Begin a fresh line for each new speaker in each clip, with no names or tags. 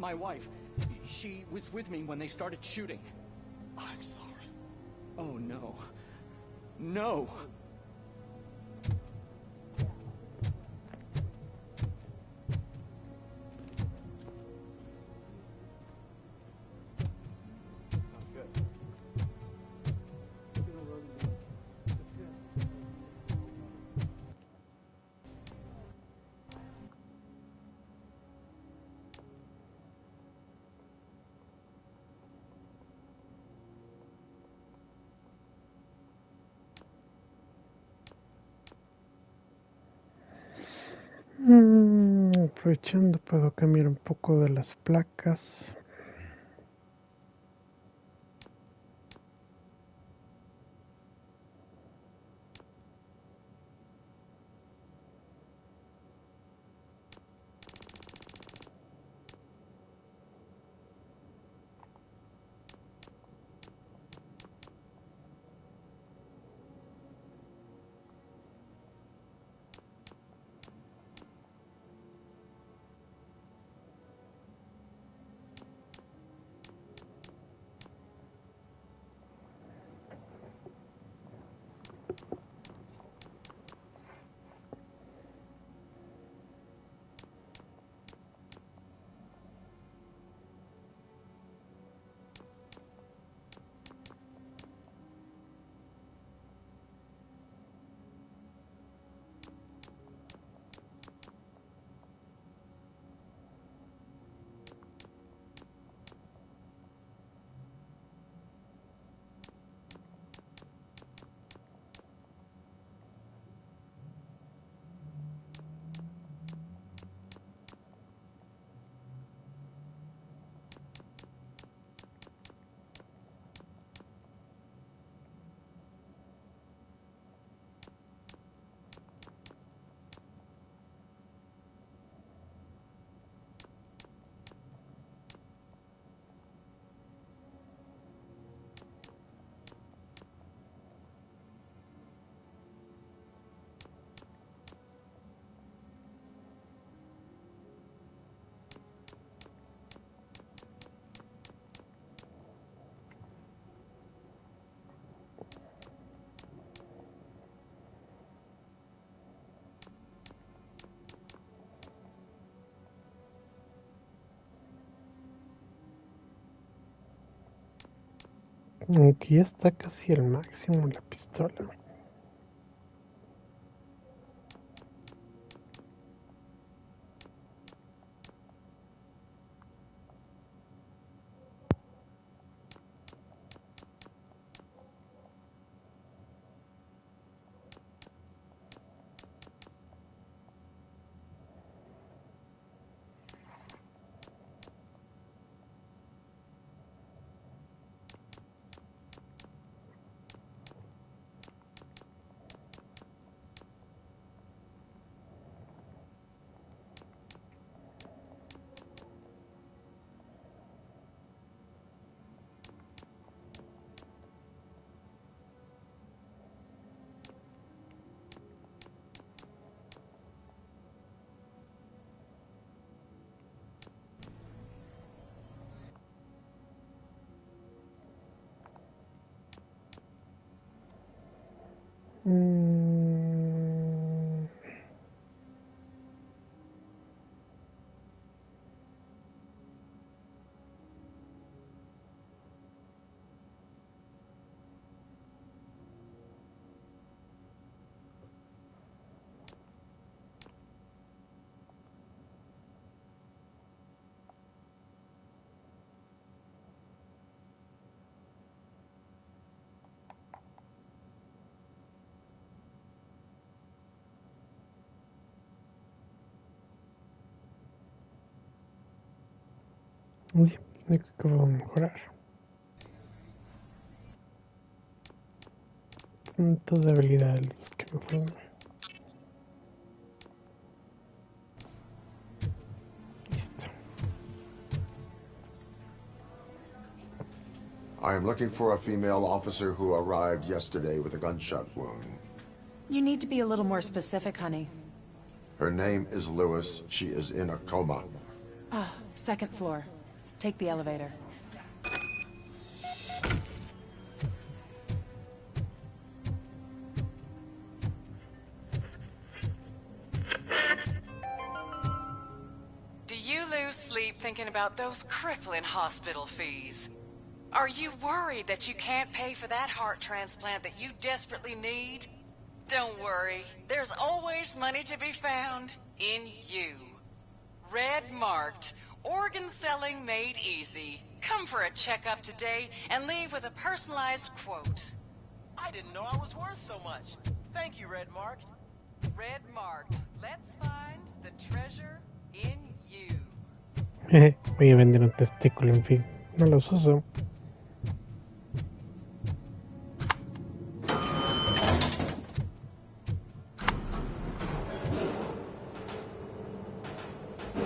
My wife. She was with me when they started shooting.
I'm sorry.
Oh, no. No!
Aprovechando, puedo cambiar un poco de las placas. Aquí está casi al máximo la pistola. Uy, de que acabo de mejorar. Puntos de habilidades que me fueron. Listo.
I am looking for a female officer who arrived yesterday with a gunshot wound.
You need to be a little more specific, honey.
Her name is Lewis. She is in a coma.
Ah, second floor. Take the elevator.
Do you lose sleep thinking about those crippling hospital fees? Are you worried that you can't pay for that heart transplant that you desperately need? Don't worry, there's always money to be found in you. Red marked, organ selling made easy. Come for a checkup today and leave with a personalized quote.
I didn't know I was worth so much. Thank you, Red Marked.
Red marked, let's find the treasure in you.
Voy a vender un testículo, en fin. No los uso.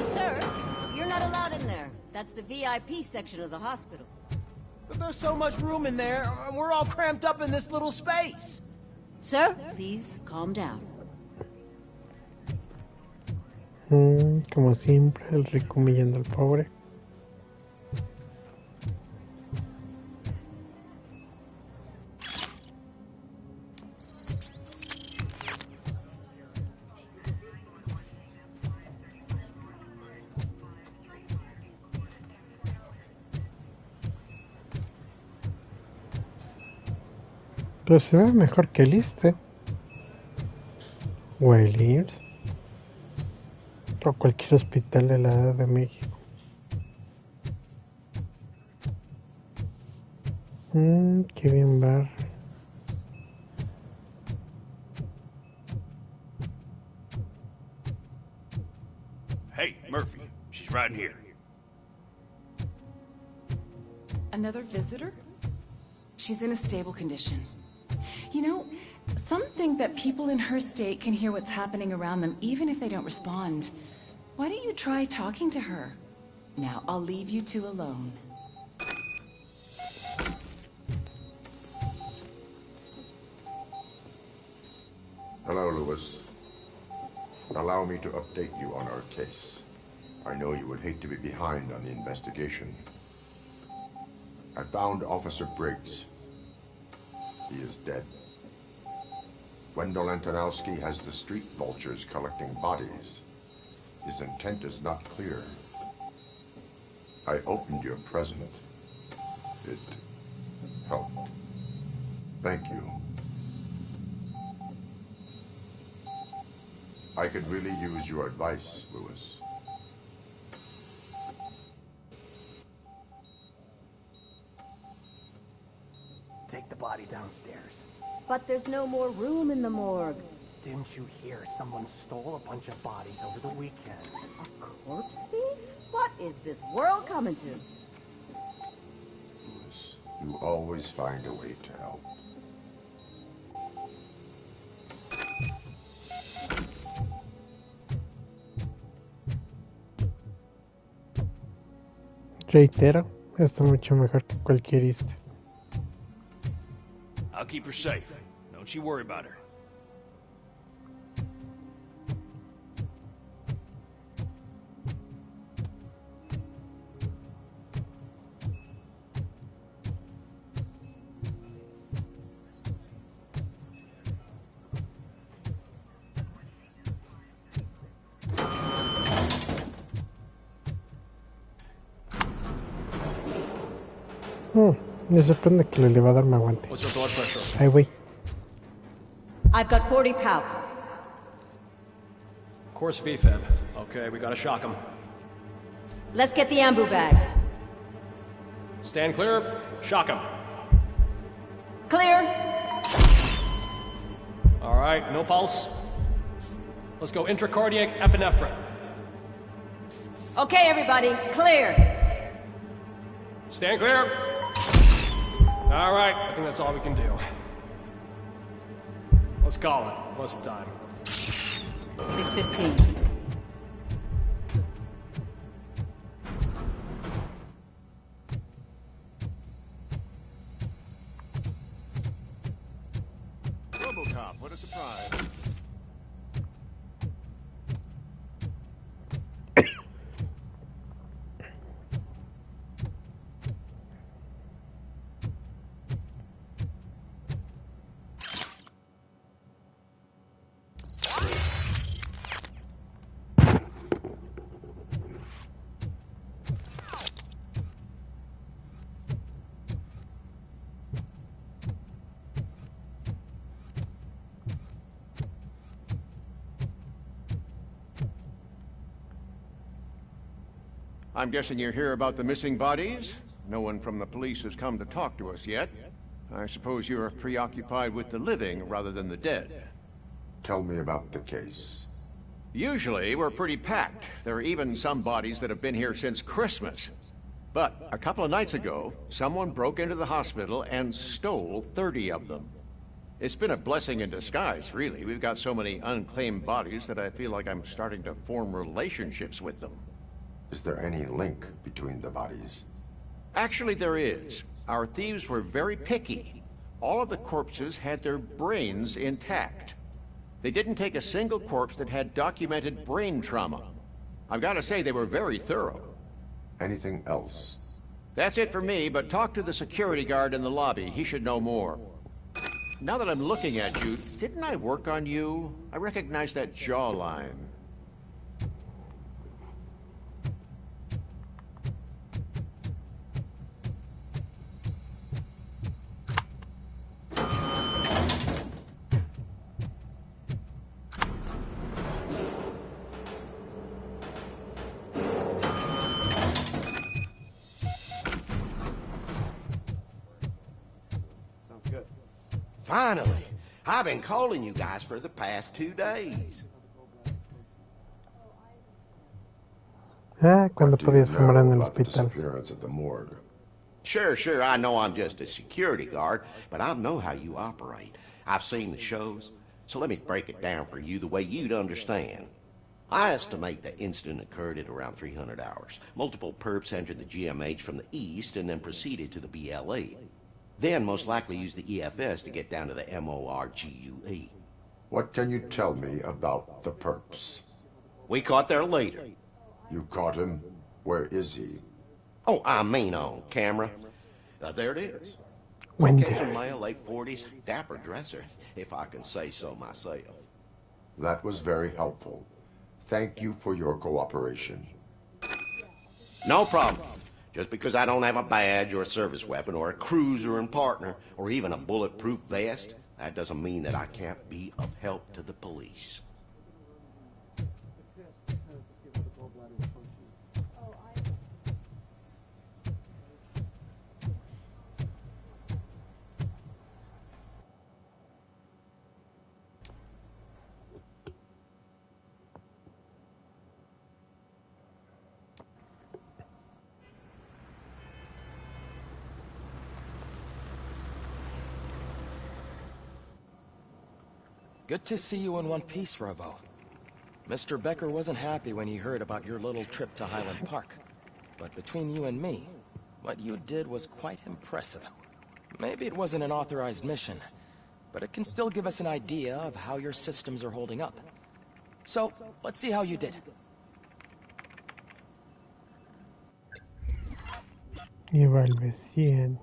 Sir, you're not allowed in there. That's the VIP section of the hospital.
But there's so much room in there, and we're all cramped up in this little space.
Sir, please calm down.
Como siempre, el rico humillando al pobre. Pero se ve mejor que el este. Williams. O cualquier hospital de la Ciudad de México. Qué bien bar.
Hey, Murphy. She's right here.
Another visitor? She's in a stable condition. You know, some think that people in her state can hear what's happening around them even if they don't respond. Why don't you try talking to her? Now, I'll leave you two alone.
Hello, Lewis. Allow me to update you on our case. I know you would hate to be behind on the investigation. I found Officer Briggs. He is dead. Wendell Antonowski has the street vultures collecting bodies. His intent is not clear. I opened your present. It helped. Thank you. I could really use your advice, Lewis.
Take the body downstairs.
But there's no more room in the morgue.
Didn't you hear someone stole a bunch of bodies over the weekend?
A corpse thief? What is this world coming to?
Lewis, you always find a way to help.
Reitero, está mucho mejor que cualquier este.
I'll keep her safe. Don't you worry about her.
Me sorprende que el elevador me aguante.
What's her blood pressure?
Ay, güey.
I've got 40 pow.
Course VFib. Okay, we gotta shock him.
Let's get the ambu bag.
Stand clear. Shock him.
Clear.
All right, no pulse. Let's go intracardiac epinephrine.
Okay, everybody, clear.
Stand clear. All right, I think that's all we can do. Let's call it. What's the time?
6:15.
RobRoyCop, what a surprise.
I'm guessing you're here about the missing bodies? No one from the police has come to talk to us yet. I suppose you're preoccupied with the living rather than the dead.
Tell me about the case.
Usually, we're pretty packed. There are even some bodies that have been here since Christmas. But a couple of nights ago, someone broke into the hospital and stole 30 of them. It's been a blessing in disguise, really. We've got so many unclaimed bodies that I feel like I'm starting to form relationships with them.
Is there any link between the bodies?
Actually, there is. Our thieves were very picky. All of the corpses had their brains intact. They didn't take a single corpse that had documented brain trauma. I've got to say, they were very thorough.
Anything else?
That's it for me, but talk to the security guard in the lobby. He should know more. Now that I'm looking at you, didn't I work on you? I recognize that jawline.
Finally! I've been calling you guys for the past 2 days.
Cuando podías fumar en el
About the
hospital.
disappearance at the morgue.
Sure, I know I'm just a security guard, but I know how you operate. I've seen the shows, so let me break it down for you the way you'd understand. I estimate the incident occurred at around 300 hours. Multiple perps entered the GMH from the east and then proceeded to the BLE. Then most likely used the EFS to get down to the MORGUE.
What can you tell me about the perps?
We caught their leader.
You caught him? Where is he?
Oh, I mean on camera. There it is.
When
Caucasian male, late 40s, dapper dresser, if I can say so myself.
That was very helpful. Thank you for your cooperation.
No problem. Just because I don't have a badge or a service weapon or a cruiser and partner or even a bulletproof vest, that doesn't mean that I can't be of help to the police.
Good to see you in one piece, Robo. Mr. Becker wasn't happy when he heard about your little trip to Highland Park. But between you and me, what you did was quite impressive. Maybe it wasn't an authorized mission, but it can still give us an idea of how your systems are holding up. So, let's see how you did.
Iba al B100.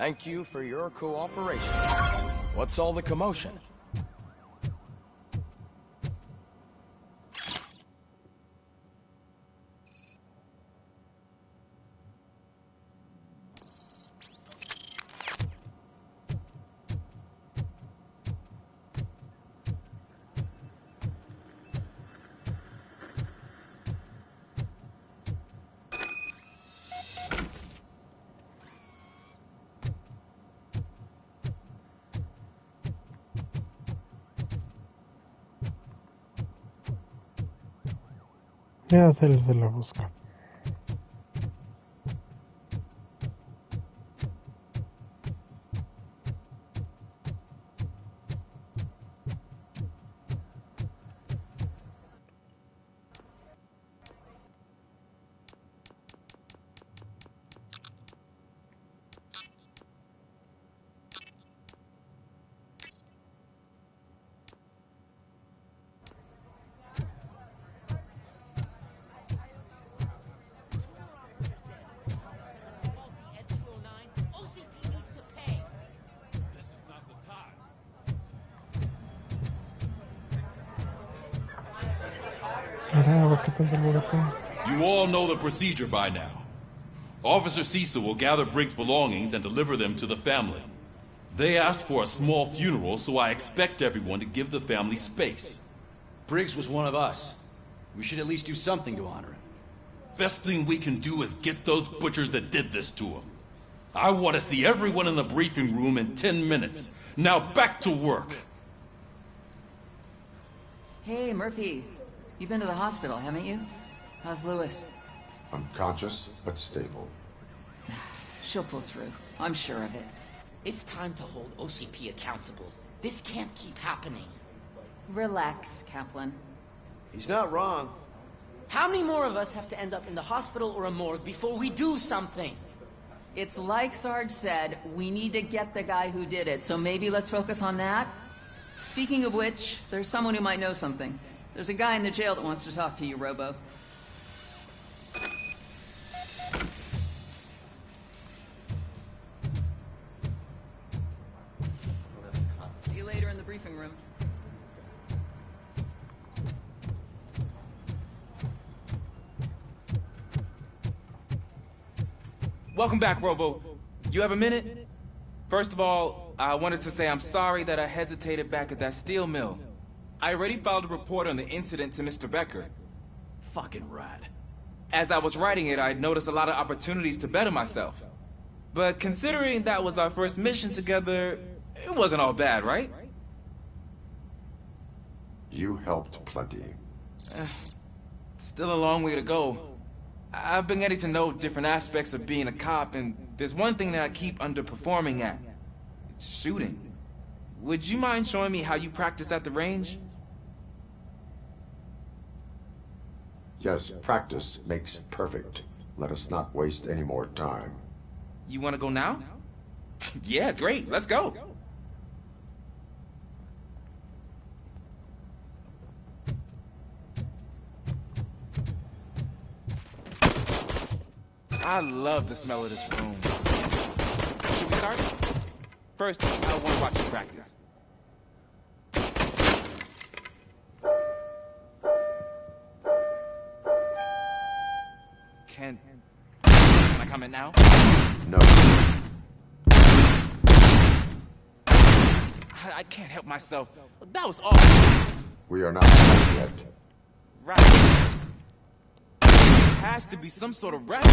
Thank you for your cooperation. What's all the commotion?
Ya se la busco. Carajo, qué tanto alborotón.
You all know the procedure by now. Officer Cecil will gather Briggs' belongings and deliver them to the family. They asked for a small funeral, so I expect everyone to give the family space.
Briggs was one of us. We should at least do something to honor him.
Best thing we can do is get those butchers that did this to him. I want to see everyone in the briefing room in 10 minutes. Now back to work.
Hey, Murphy. You've been to the hospital, haven't you? How's Lewis?
Unconscious, but stable.
She'll pull through. I'm sure of it.
It's time to hold OCP accountable. This can't keep happening.
Relax, Kaplan.
He's not wrong.
How many more of us have to end up in the hospital or a morgue before we do something?
It's like Sarge said, we need to get the guy who did it, so maybe let's focus on that? Speaking of which, there's someone who might know something. There's a guy in the jail that wants to talk to you, Robo. See you later in the briefing room.
Welcome back, Robo. You have a minute? First of all, I wanted to say I'm sorry that I hesitated back at that steel mill. I already filed a report on the incident to Mr. Becker.
Fucking rat.
As I was writing it, I noticed a lot of opportunities to better myself. But considering that was our first mission together, it wasn't all bad, right?
You helped plenty.
Still a long way to go. I've been getting to know different aspects of being a cop, and there's one thing that I keep underperforming at. It's shooting. Would you mind showing me how you practice at the range?
Yes, practice makes perfect. Let us not waste any more time.
You want to go now? Yeah, great. Let's go. I love the smell of this room. Should we start? First, I want to watch you practice. Can I comment now?
No.
I can't help myself. That was awesome.
We are not done yet.
Right. This has to be some sort of rap.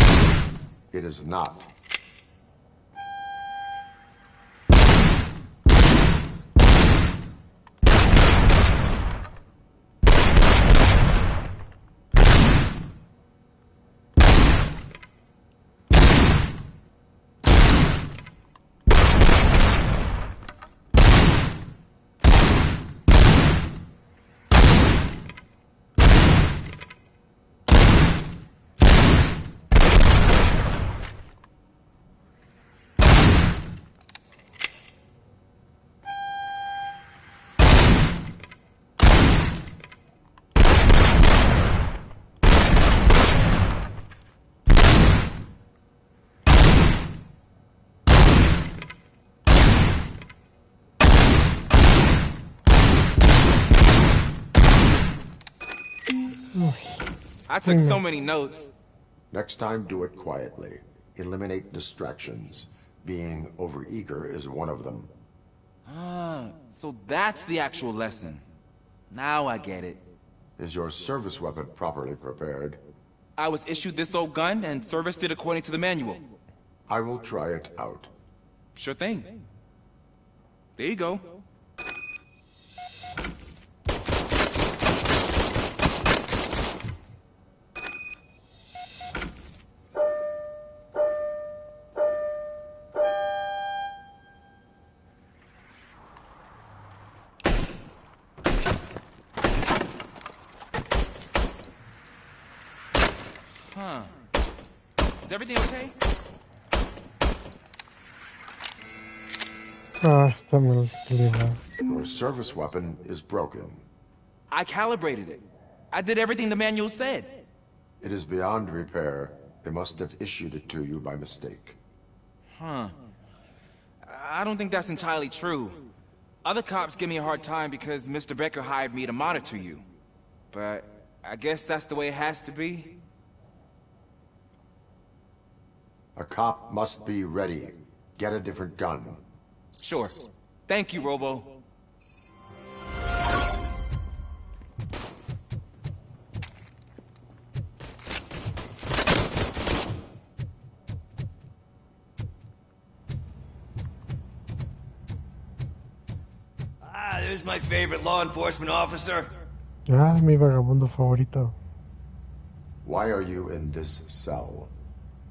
It is not.
I took so many notes.
Next time, do it quietly. Eliminate distractions. Being overeager is one of them.
Ah, so that's the actual lesson. Now I get it.
Is your service weapon properly prepared?
I was issued this old gun and serviced it according to the manual.
I will try it out.
Sure thing. There you go. Huh. Is everything okay?
Está mal equilibrado.
Your service weapon is broken.
I calibrated it. I did everything the manual said.
It is beyond repair. They must have issued it to you by mistake.
Huh. I don't think that's entirely true. Other cops give me a hard time because Mr. Becker hired me to monitor you. But I guess that's the way it has to be.
A cop must be ready. Get a different gun.
Sure. Thank you, Robo.
There's my favorite law enforcement officer.
Ah, mi vagabundo favorito.
Why are you in this cell?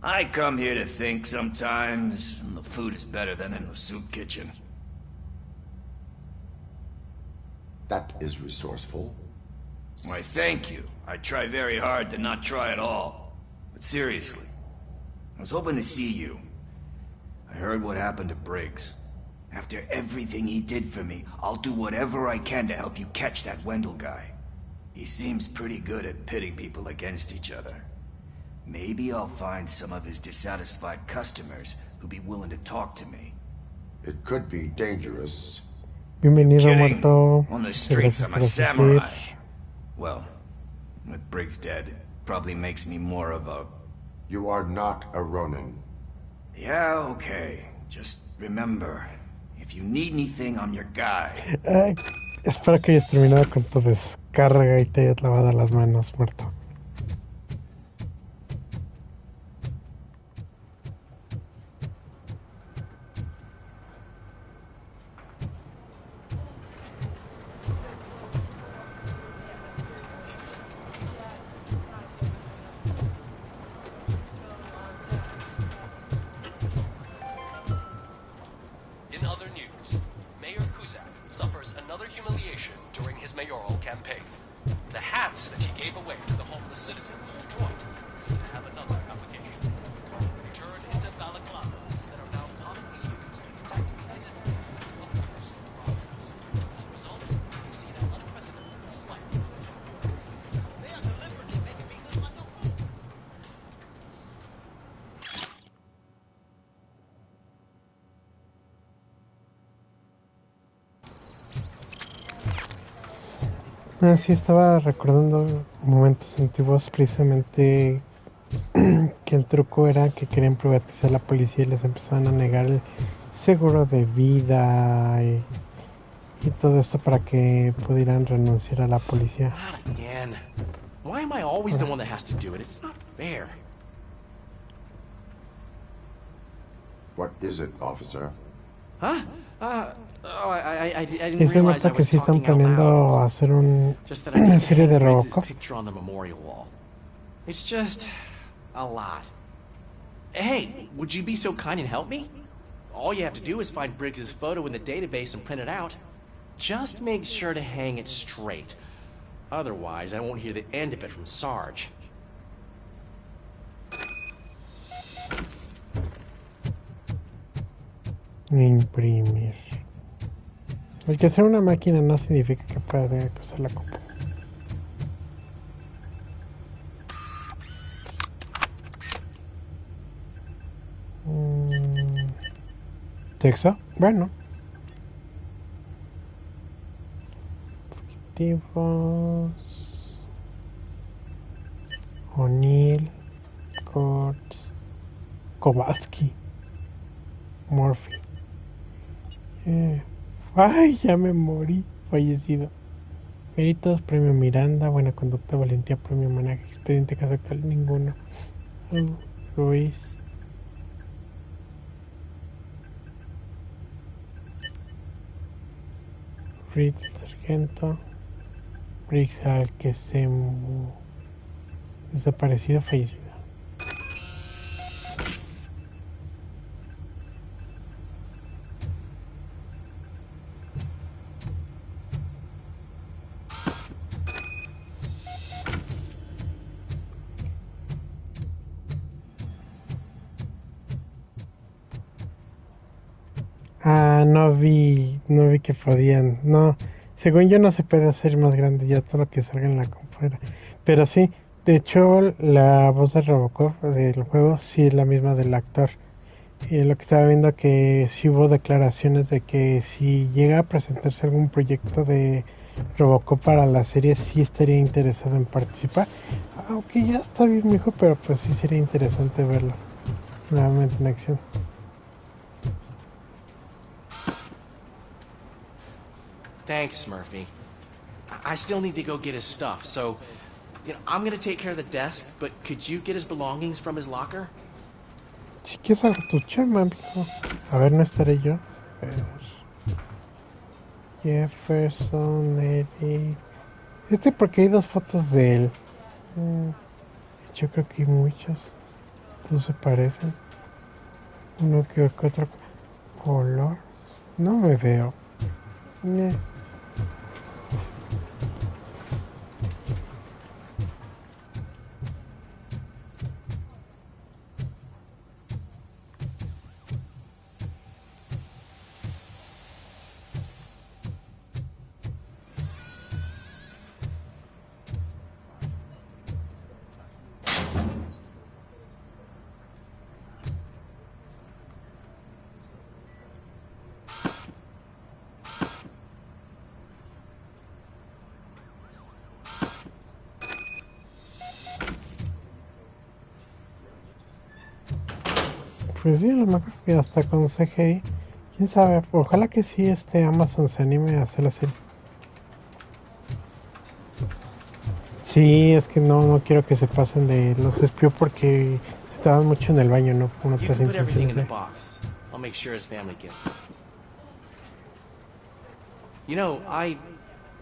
I come here to think sometimes, and the food is better than in the soup kitchen.
That is resourceful.
Why, thank you. I try very hard to not try at all. But seriously, I was hoping to see you. I heard what happened to Briggs. After everything he did for me, I'll do whatever I can to help you catch that Wendell guy. He seems pretty good at pitting people against each other. Maybe I'll find some of his dissatisfied customers who'd be willing to talk to me.
It could be dangerous.
Bienvenido, muerto.
On the streets, I'm a samurai. Well, with Briggs dead, it probably makes me more of a...
You are not a Ronin.
Yeah, okay. Just remember, if you need anything, I'm your guy.
Espero que hayas terminado con tu descarga y te hayas lavado las manos, muerto. Sí, estaba recordando momentos antiguos, precisamente que el truco era que querían privatizar la policía y les empezaban a negar el seguro de vida y todo esto para que pudieran renunciar a la policía.
Not again. Why am I always the one that has to do it? It's not fair.
What is it, officer?
Huh? I didn't
Y se
realize I
nota que
was
sí están
talking out
planeando
loud.
hacer
Just that I
una
need
serie de
Briggs'
RobRoyCop.
picture on the memorial wall. It's just a lot. Hey, would you be so kind and help me? All you have to do is find Briggs' photo in the database and print it out. Just make sure to hang it straight. Otherwise, I won't hear the end of it from Sarge.
Imprimir. El que sea una máquina no significa que pueda usar la compu. ¿Sexo? Bueno. Fugitivos. O'Neill. Kurt. Kowalski. Murphy. Ay, ya me morí. Fallecido. Méritos, premio Miranda. Buena conducta, valentía, premio homenaje. Expediente caso actual, ninguno. Ruiz. Reed, sargento. Briggs, al que se desaparecido, fallecido. No vi que podían. No, según yo no se puede hacer más grande ya todo lo que salga en la computadora. Pero sí, de hecho la voz de RobRoyCop del juego sí es la misma del actor. Y lo que estaba viendo que sí hubo declaraciones de que si llega a presentarse algún proyecto de RobRoyCop para la serie, sí estaría interesado en participar. Aunque ya está bien, mijo, pero pues sí sería interesante verlo nuevamente en acción.
Thanks, Murphy. I still need to go get his stuff, so I'm gonna take care of the desk, but could you get his belongings from his locker?
Si quieres hago tu chamba, mijo. A ver, no estaré yo. A ver. Jefferson, Eric. Porque hay dos fotos de él. Yo creo que hay muchos. No se parecen. Uno que otro color. No me veo. Pues sí, a lo mejor que hasta con CGI. Quién sabe, ojalá que sí Amazon se anime a hacer la serie. Sí, es que no quiero que se pasen de los espió porque estaban mucho en el baño, ¿no? Con otras intenciones.
I'll make sure his family gets it. I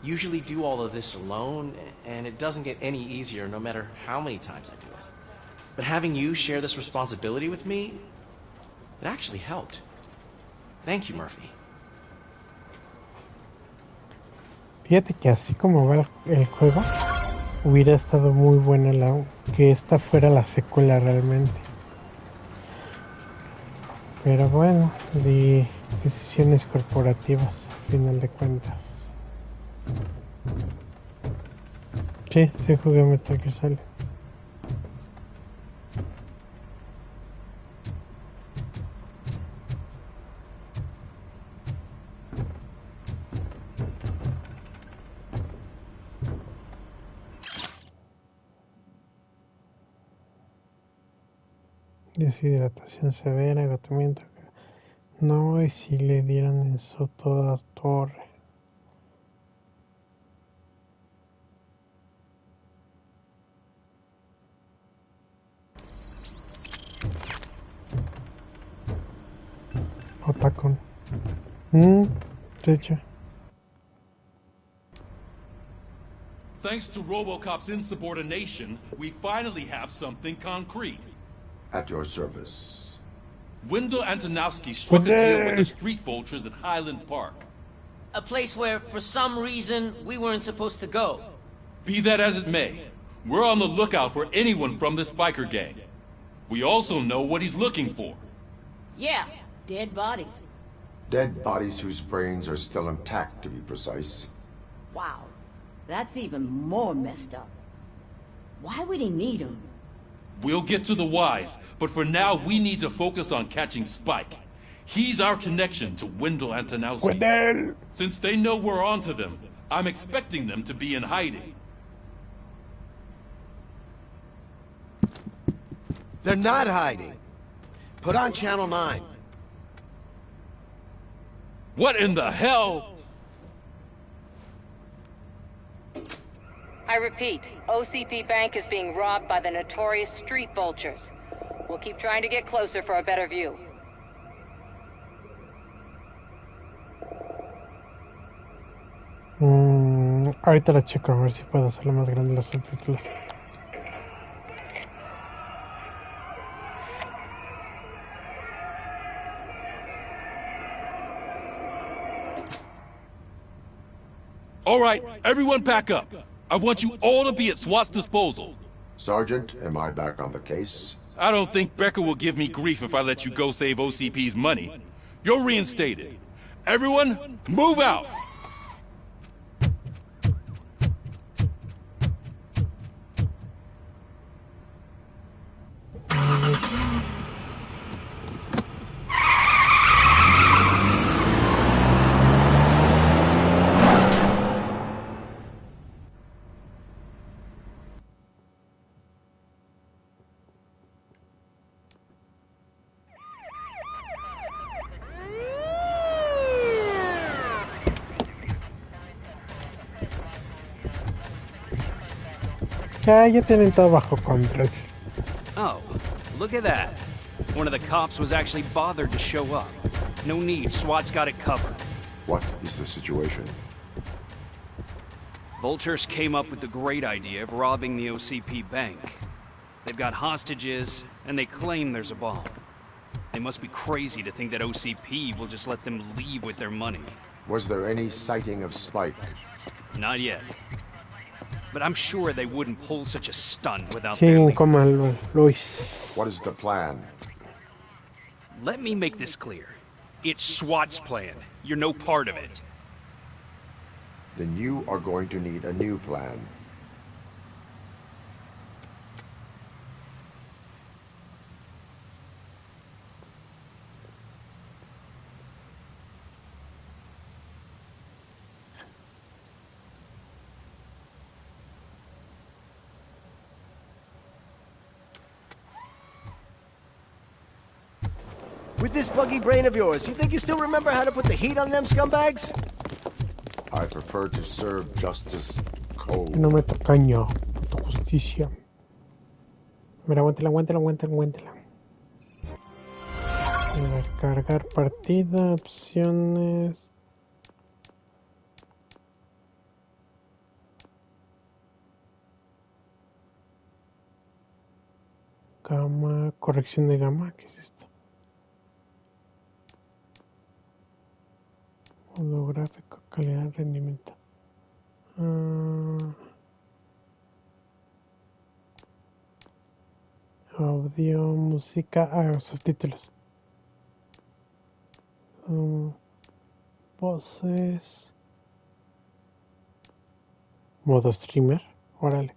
usually do all of this alone, and it doesn't get any easier no matter how many times I do it. But having you share this responsibility with me, it actually helped. Thank you, Murphy.
Fíjate que así como va el juego, hubiera estado muy buena que esta fuera la secuela realmente. Pero bueno, de decisiones corporativas, al final de cuentas. Sí jugué Metal Gear Solid. Deshidratación severa, agotamiento. No, y si le dieran en su toda torre. O tacón. De hecho.
Thanks to RobRoyCop's insubordination, we finally have something concrete.
At your service.
Wendell Antonowski struck a deal with the street vultures at Highland Park.
A place where, for some reason, we weren't supposed to go.
Be that as it may, we're on the lookout for anyone from this biker gang. We also know what he's looking for.
Yeah, dead bodies.
Dead bodies whose brains are still intact, to be precise.
Wow, that's even more messed up. Why would he need them?
We'll get to the whys, but for now we need to focus on catching Spike. He's our connection to Wendell Antonowski. Since they know we're onto them, I'm expecting them to be in hiding.
They're not hiding. Put on Channel 9.
What in the hell?
I repeat, OCP Bank is being robbed by the notorious street vultures. We'll keep trying to get closer for a better view.
Ahorita la checo a ver si puedo hacerlo más grande los subtítulos.
All right, everyone pack up. I want you all to be at SWAT's disposal.
Sergeant, am I back on the case?
I don't think Becker will give me grief if I let you go save OCP's money. You're reinstated. Everyone, move out!
Ya tienen todo bajo control.
Oh, look at that. One of the cops was actually bothered to show up. No need, SWAT's got it covered.
What is the situation?
Vultures came up with the great idea of robbing the OCP bank. They've got hostages, and they claim there's a bomb. They must be crazy to think that OCP will just let them leave with their money.
Was there any sighting of Spike?
Not yet. But I'm sure they wouldn't pull such a stunt without
Sí,
their lead.
como Luis.
What is the plan?
Let me make this clear. It's SWAT's plan. You're no part of it.
Then you are going to need a new plan.
With this buggy brain of yours, you think you still remember how to put the heat on them scumbags?
I prefer to serve justice cold.
No me tacaño, puto justicia. Mira, aguántela. A ver, cargar partida, opciones. Gama, corrección de gama, ¿qué es esto? Holográfico, calidad, rendimiento. Audio, música, subtítulos. Voces. Modo streamer, órale.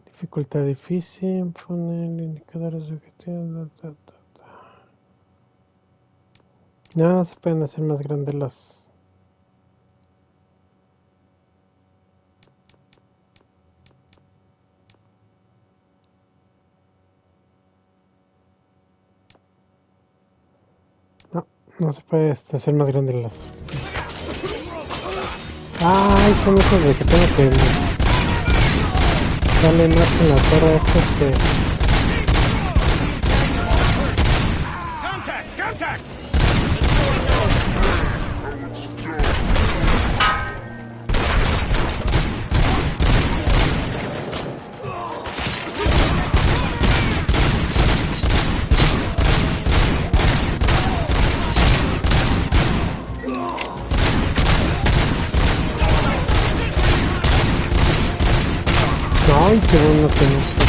Dificultad difícil, poner indicadores objetivos. No, se pueden hacer más grandes los. No se puede hacer más grandes los. Ay, son esos de que tengo que. Sale más en la torre estos que.
Contact!
Ay, qué bueno que no.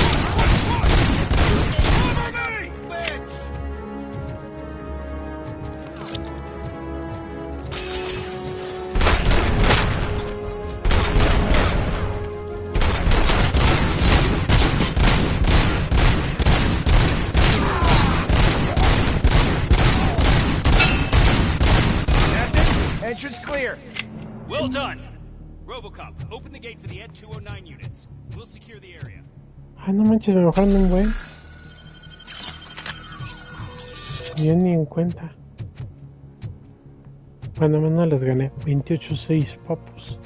Entrance clear.
Well done. RobRoyCop, open the gate for the Ed 209 units. We'll secure the area.
Ay, no manches, me bajaron un buen. Yo ni en cuenta. Bueno, menos les gané. 28-6 papos.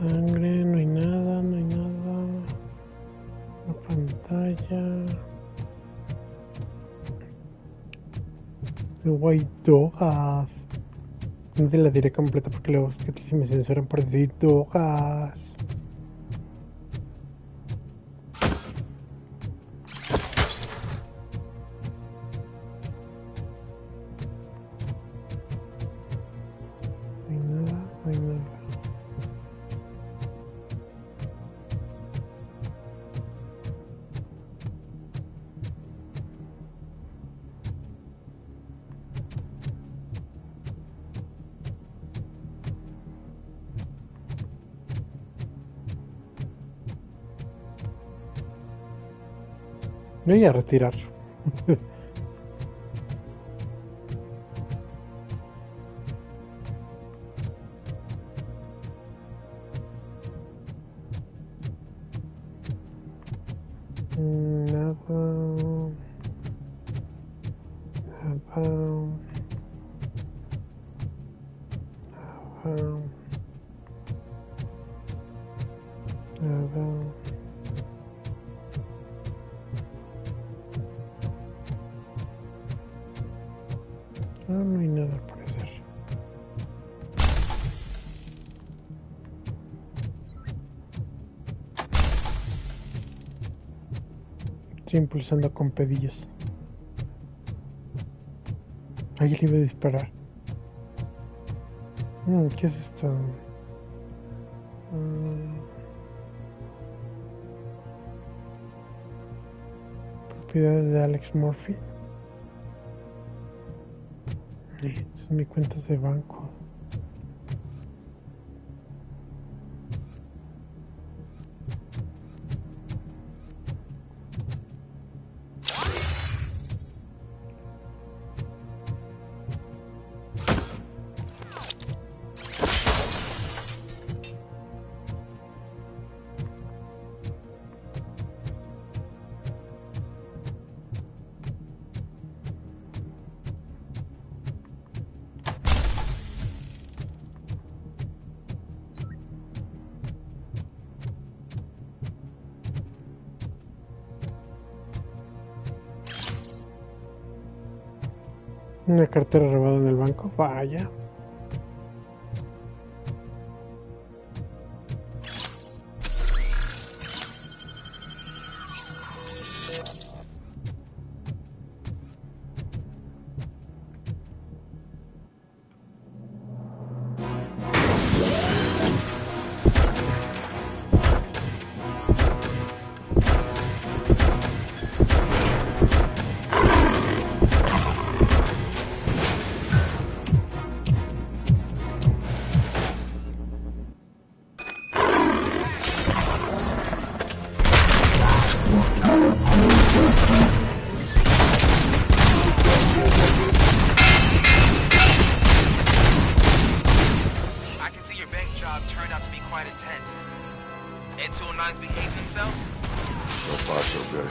Sangre, no hay nada. La pantalla. Luego hay drogas. No te la diré completa porque luego es que si me censuran por decir drogas. No hay nada. Me voy a retirar. Nada. No, no hay nada por hacer. Estoy impulsando con pedillos. Ahí le iba a disparar. ¿Qué es esto? Propiedades de Alex Murphy. Son mis cuentas de banco. Una cartera robada en el banco. Vaya.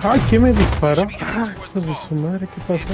Ay, ¿qué me disparó? Ah, hijos de su madre, ¿qué pasó?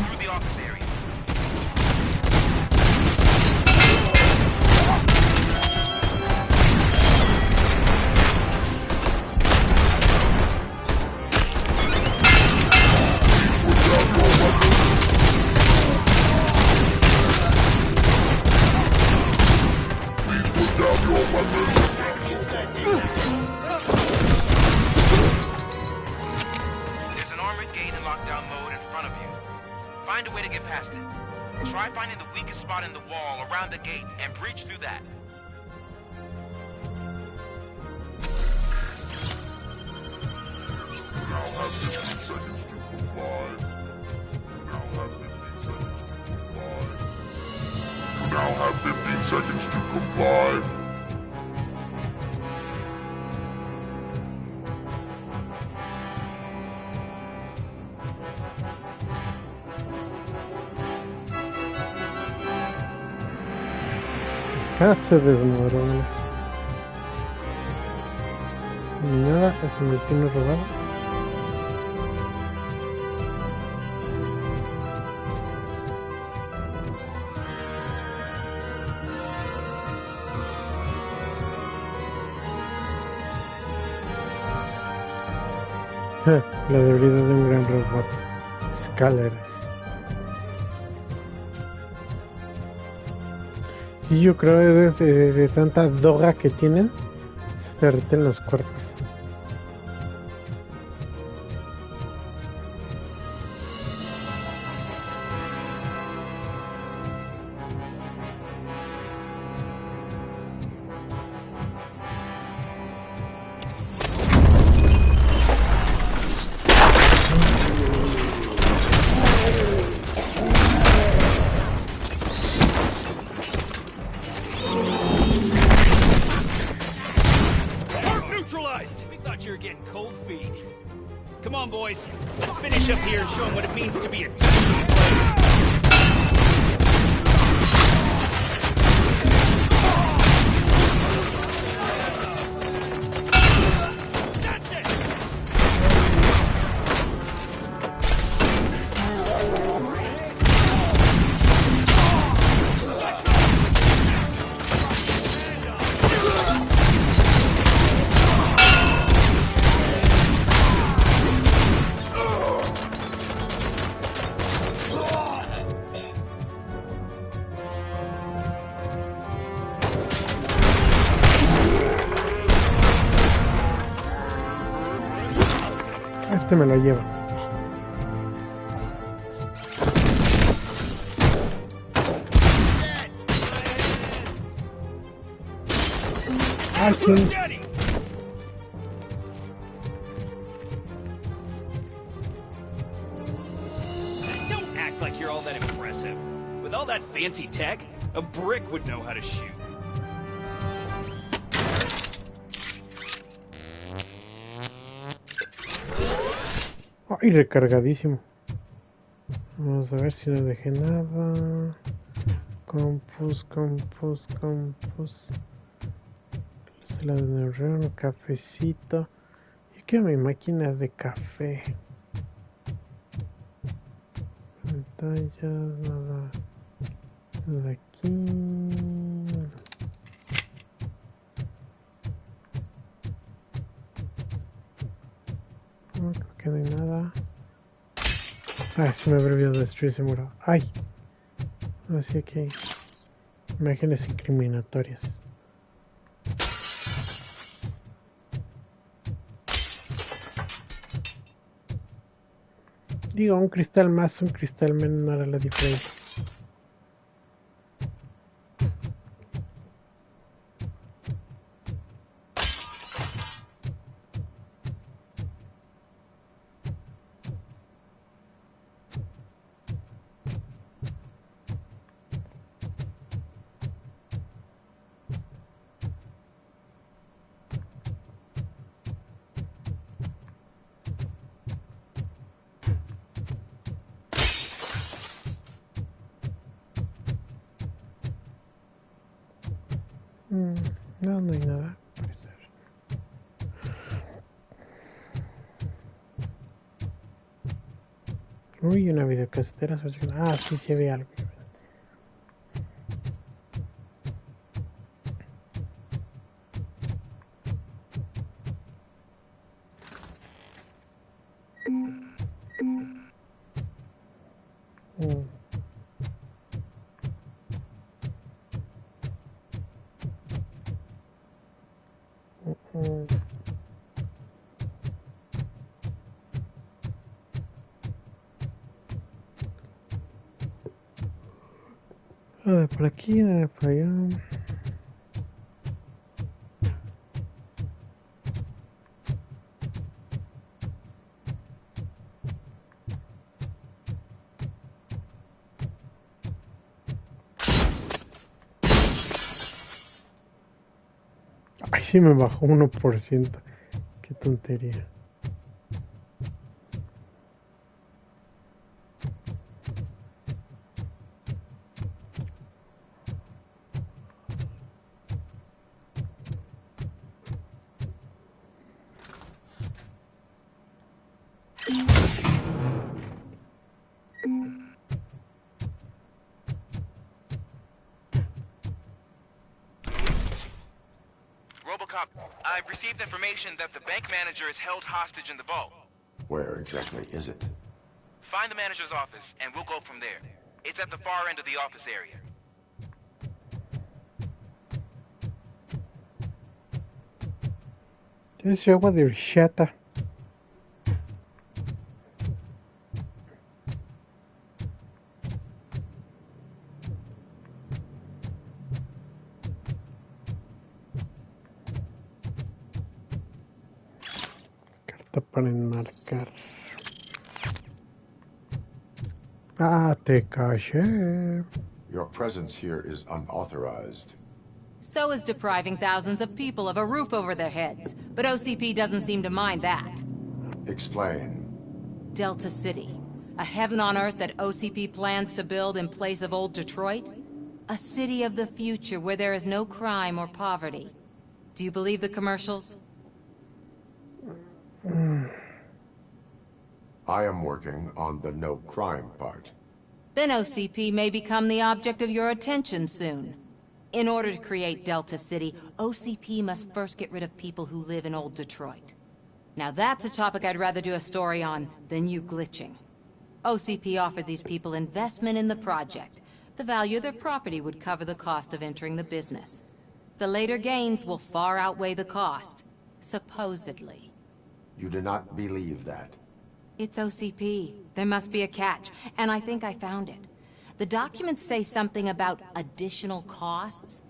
Ah, se desmorona. Ni nada, se me tiene robado. La debilidad de un gran robot. Escaleras. Y yo creo que de tanta droga que tienen, se derriten los cuerpos. Este me lo llevo. Ah, ¿quién?
Don't act like you're all that impressive. With all that fancy tech, a brick would know how to shoot.
Ay, recargadísimo. Vamos a ver si no dejé nada. Compus. La de neurón, cafecito. Yo quiero mi máquina de café. Pantallas, nada. Nada aquí. No, creo que no hay nada. Ay, se me habría olvidado destruir ese muro. Ay. Así que imágenes incriminatorias. Digo, un cristal más, un cristal menos no hará la diferencia. No, no hay nada. Puede ser. Uy, una videocasetera. Ah, sí, se ve algo. Nada por aquí, nada por allá. Ay, sí me bajó 1%. Qué tontería.
RobRoyCop, I've received information that the bank manager is held hostage in the vault.
Where exactly is it?
Find the manager's office, and we'll go from there. It's at the far end of the office area.
Es agua de horchata. Carta para enmarcar. Ah, te caché.
Your presence here is unauthorized.
So is depriving thousands of people of a roof over their heads. But OCP doesn't seem to mind that.
Explain.
Delta City. A heaven on earth that OCP plans to build in place of old Detroit? A city of the future where there is no crime or poverty. Do you believe the commercials?
I am working on the no crime part.
Then OCP may become the object of your attention soon. In order to create Delta City, OCP must first get rid of people who live in old Detroit. Now that's a topic I'd rather do a story on than you glitching. OCP offered these people investment in the project. The value of their property would cover the cost of entering the business. The later gains will far outweigh the cost. Supposedly.
You do not believe that?
It's OCP. There must be a catch, and I think I found it. The documents say something about additional costs.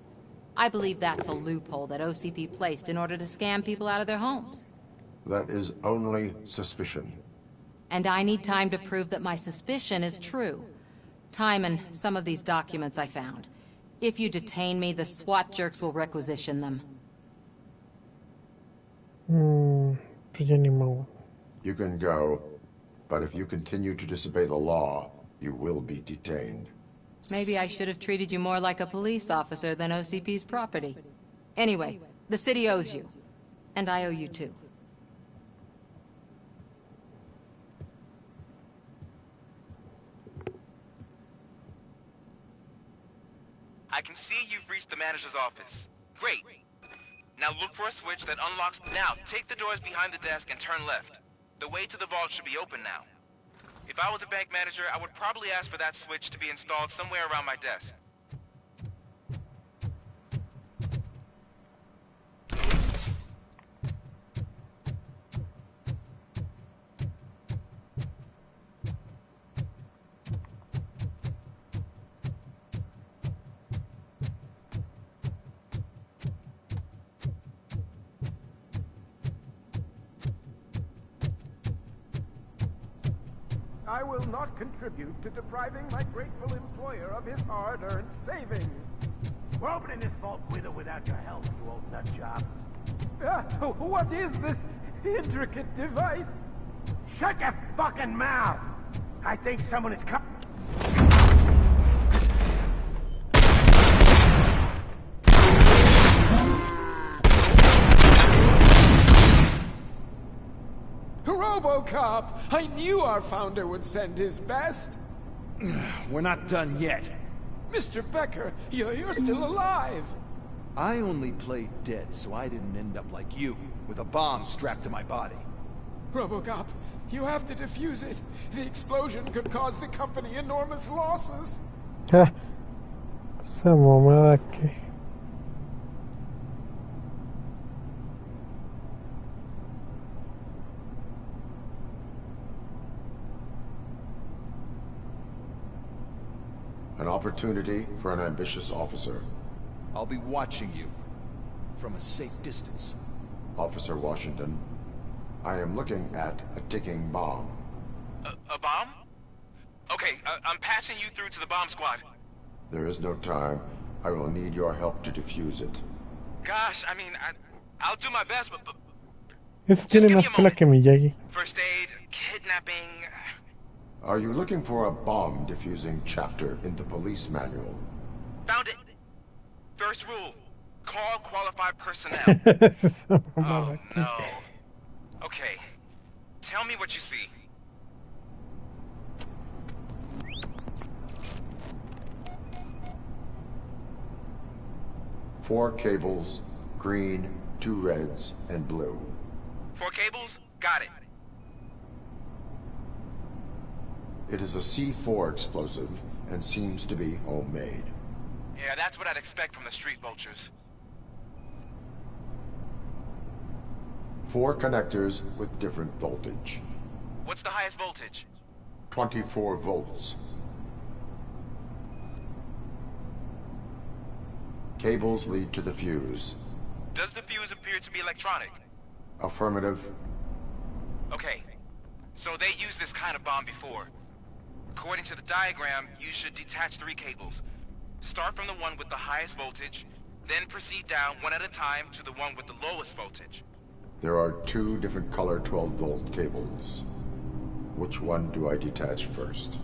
I believe that's a loophole that OCP placed in order to scam people out of their homes.
That is only suspicion.
And I need time to prove that my suspicion is true. Time and some of these documents I found. If you detain me, the SWAT jerks will requisition them.
Pues ya ni modo.
You can go, but if you continue to disobey the law, you will be detained.
Maybe I should have treated you more like a police officer than OCP's property. Anyway, the city owes you. And I owe you too.
I can see you've reached the manager's office. Great. Now look for a switch that unlocks... Now, take the doors behind the desk and turn left. The way to the vault should be open now. If I was a bank manager, I would probably ask for that switch to be installed somewhere around my desk.
I will not contribute to depriving my grateful employer of his hard-earned savings. We're opening this vault with or without your help, you old nutjob. What is this intricate device? Shut your fucking mouth! I think someone is coming.
RobRoyCop! I knew our founder would send his best.
We're not done yet.
Mr. Becker, you're still alive.
I only played dead so I didn't end up like you, with a bomb strapped to my body.
RobRoyCop, you have to defuse it. The explosion could cause the company enormous losses.
Esa mamada que...
An opportunity for an ambitious officer.
I'll be watching you from a safe distance.
Officer Washington, I am looking at a ticking bomb.
A bomb? Okay, I'm passing you through to the bomb squad.
There is no time. I will need your help to defuse it.
Gosh, I mean, I'll do my best, but
Este tiene más cola que Miyagi.
first aid, kidnapping...
Are you looking for a bomb defusing chapter in the police manual?
Found it. First rule, call qualified personnel.
Oh
no. Okay, tell me what you see.
Four cables, green, 2 reds, and blue.
4 cables? Got it.
It is a C4 explosive and seems to be homemade.
Yeah, that's what I'd expect from the street vultures.
4 connectors with different voltage.
What's the highest voltage?
24 volts. Cables lead to the fuse.
Does the fuse appear to be electronic?
Affirmative.
Okay, so they used this kind of bomb before. According to the diagram, you should detach 3 cables. Start from the one with the highest voltage, then proceed down one at a time to the one with the lowest voltage.
There are 2 different color 12-volt cables. Which one do I detach first?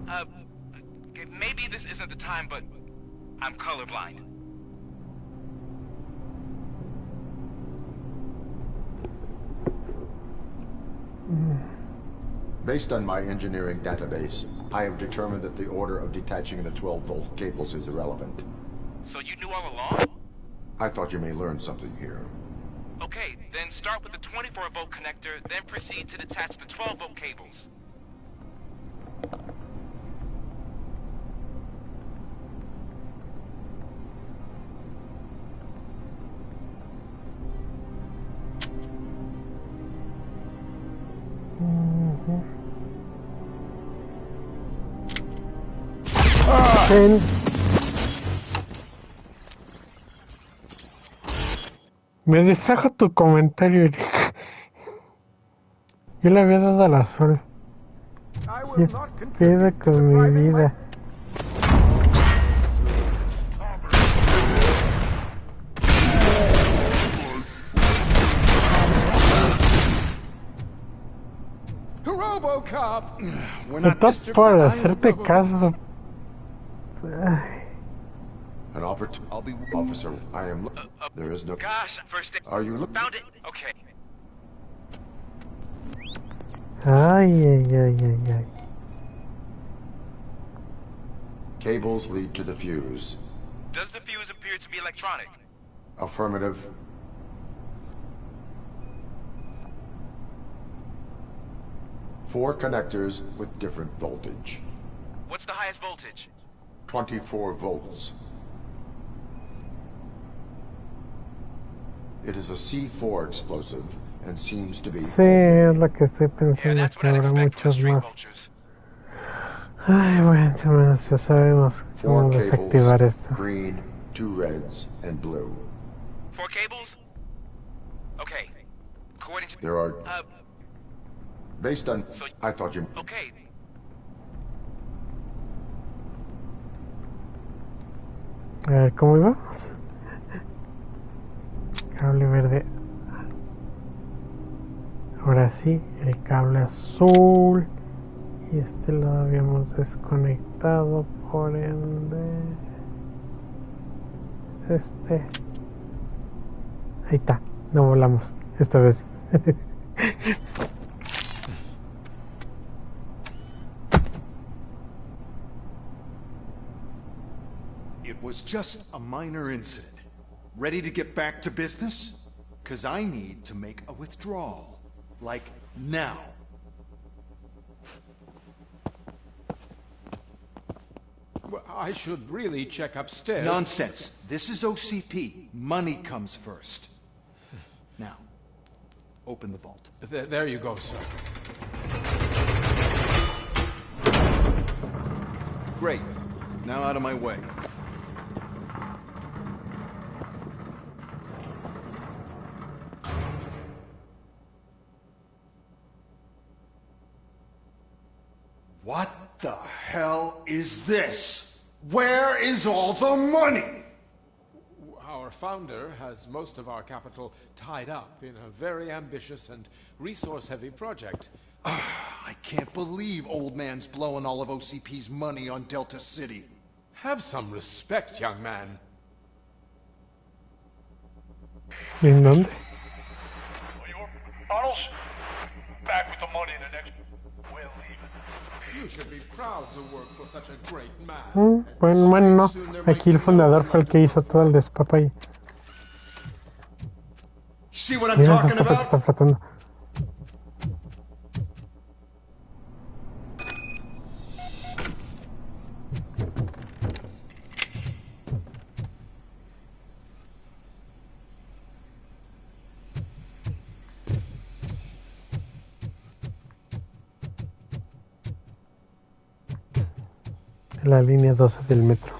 Okay, maybe this isn't the time, but I'm colorblind.
Based on my engineering database, I have determined that the order of detaching the 12-volt cables is irrelevant.
So you knew all along?
I thought you may learn something here.
Okay, then start with the 24-volt connector, then proceed to detach the 12-volt cables.
Me distrajo tu comentario. Yo le había dado al azul. ¿Qué pedo con mi vida?
RobRoyCop!
Todo por hacerte caso.
An officer, I am. There is no.
Gosh, first
Are you looking?
found it. Okay.
Ay.
Cables lead to the fuse.
Does the fuse appear to be electronic?
Affirmative. Four connectors with different voltage.
What's the highest voltage?
24 volts. It is a C4 explosive and seems to be...
Sí, es lo que estoy pensando, que habrá muchos más. Ay, bueno, menos ya sabemos cómo desactivar esto.
Green, 2 reds, and blue.
4 cables? Okay. According to...
There are... based on... I thought you...
Okay.
A ver, ¿cómo íbamos? Cable verde. Ahora sí, el cable azul. Y este lo habíamos desconectado, por ende... es este. Ahí está, no volamos esta vez.
It was just a minor incident. Ready to get back to business? 'Cause I need to make a withdrawal. Like, now.
Well, I should really check upstairs.
Nonsense. This is OCP. Money comes first. Now, open the vault.
There you go, sir.
Great. Now out of my way. What the hell is this? Where is all the money?
Our founder has most of our capital tied up in a very ambitious and resource-heavy project.
I can't believe old man's blowing all of OCP's money on Delta City.
Have some respect, young man.
¿En dónde?
Arnold, back with the money in the next... We're leaving.
You should be proud to work for such a great man.
Bueno, no. Aquí el fundador fue el que hizo todo el despapalle.
See what I'm
Mira
talking
esa papa que
about?
está flotando. La línea 12 del metro.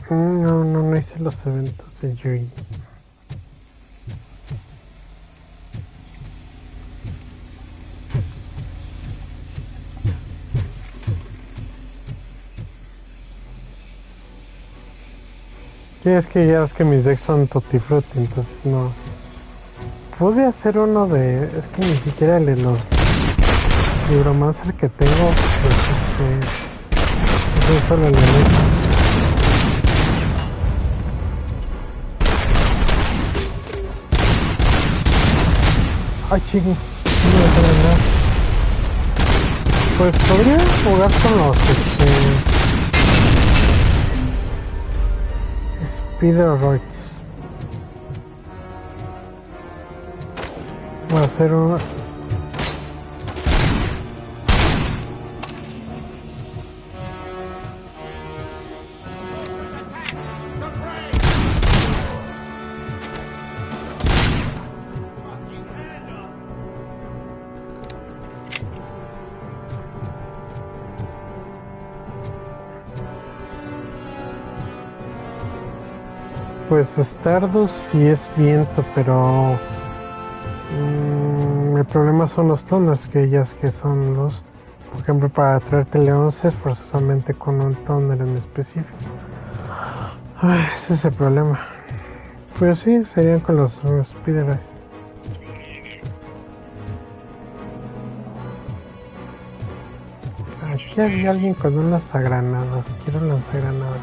No hice los eventos de Yui. Sí, es que ya ves que mis decks son tutti frutti, entonces no. Pude hacer uno de... es que ni siquiera el de los Libromancer que tengo, pues es solo el de ay, chico, no me sale nada. Pues podría jugar con los Spideroids. Va a ser un... Pues Stardust sí es viento, pero el problema son los toners, que ellas que son los, por ejemplo, para atraerte leones forzosamente con un toner en específico. Ese es el problema. Pero sí, serían con los Spider-Eyes. Aquí había alguien con un lanzagranadas. Quiero lanzagranadas.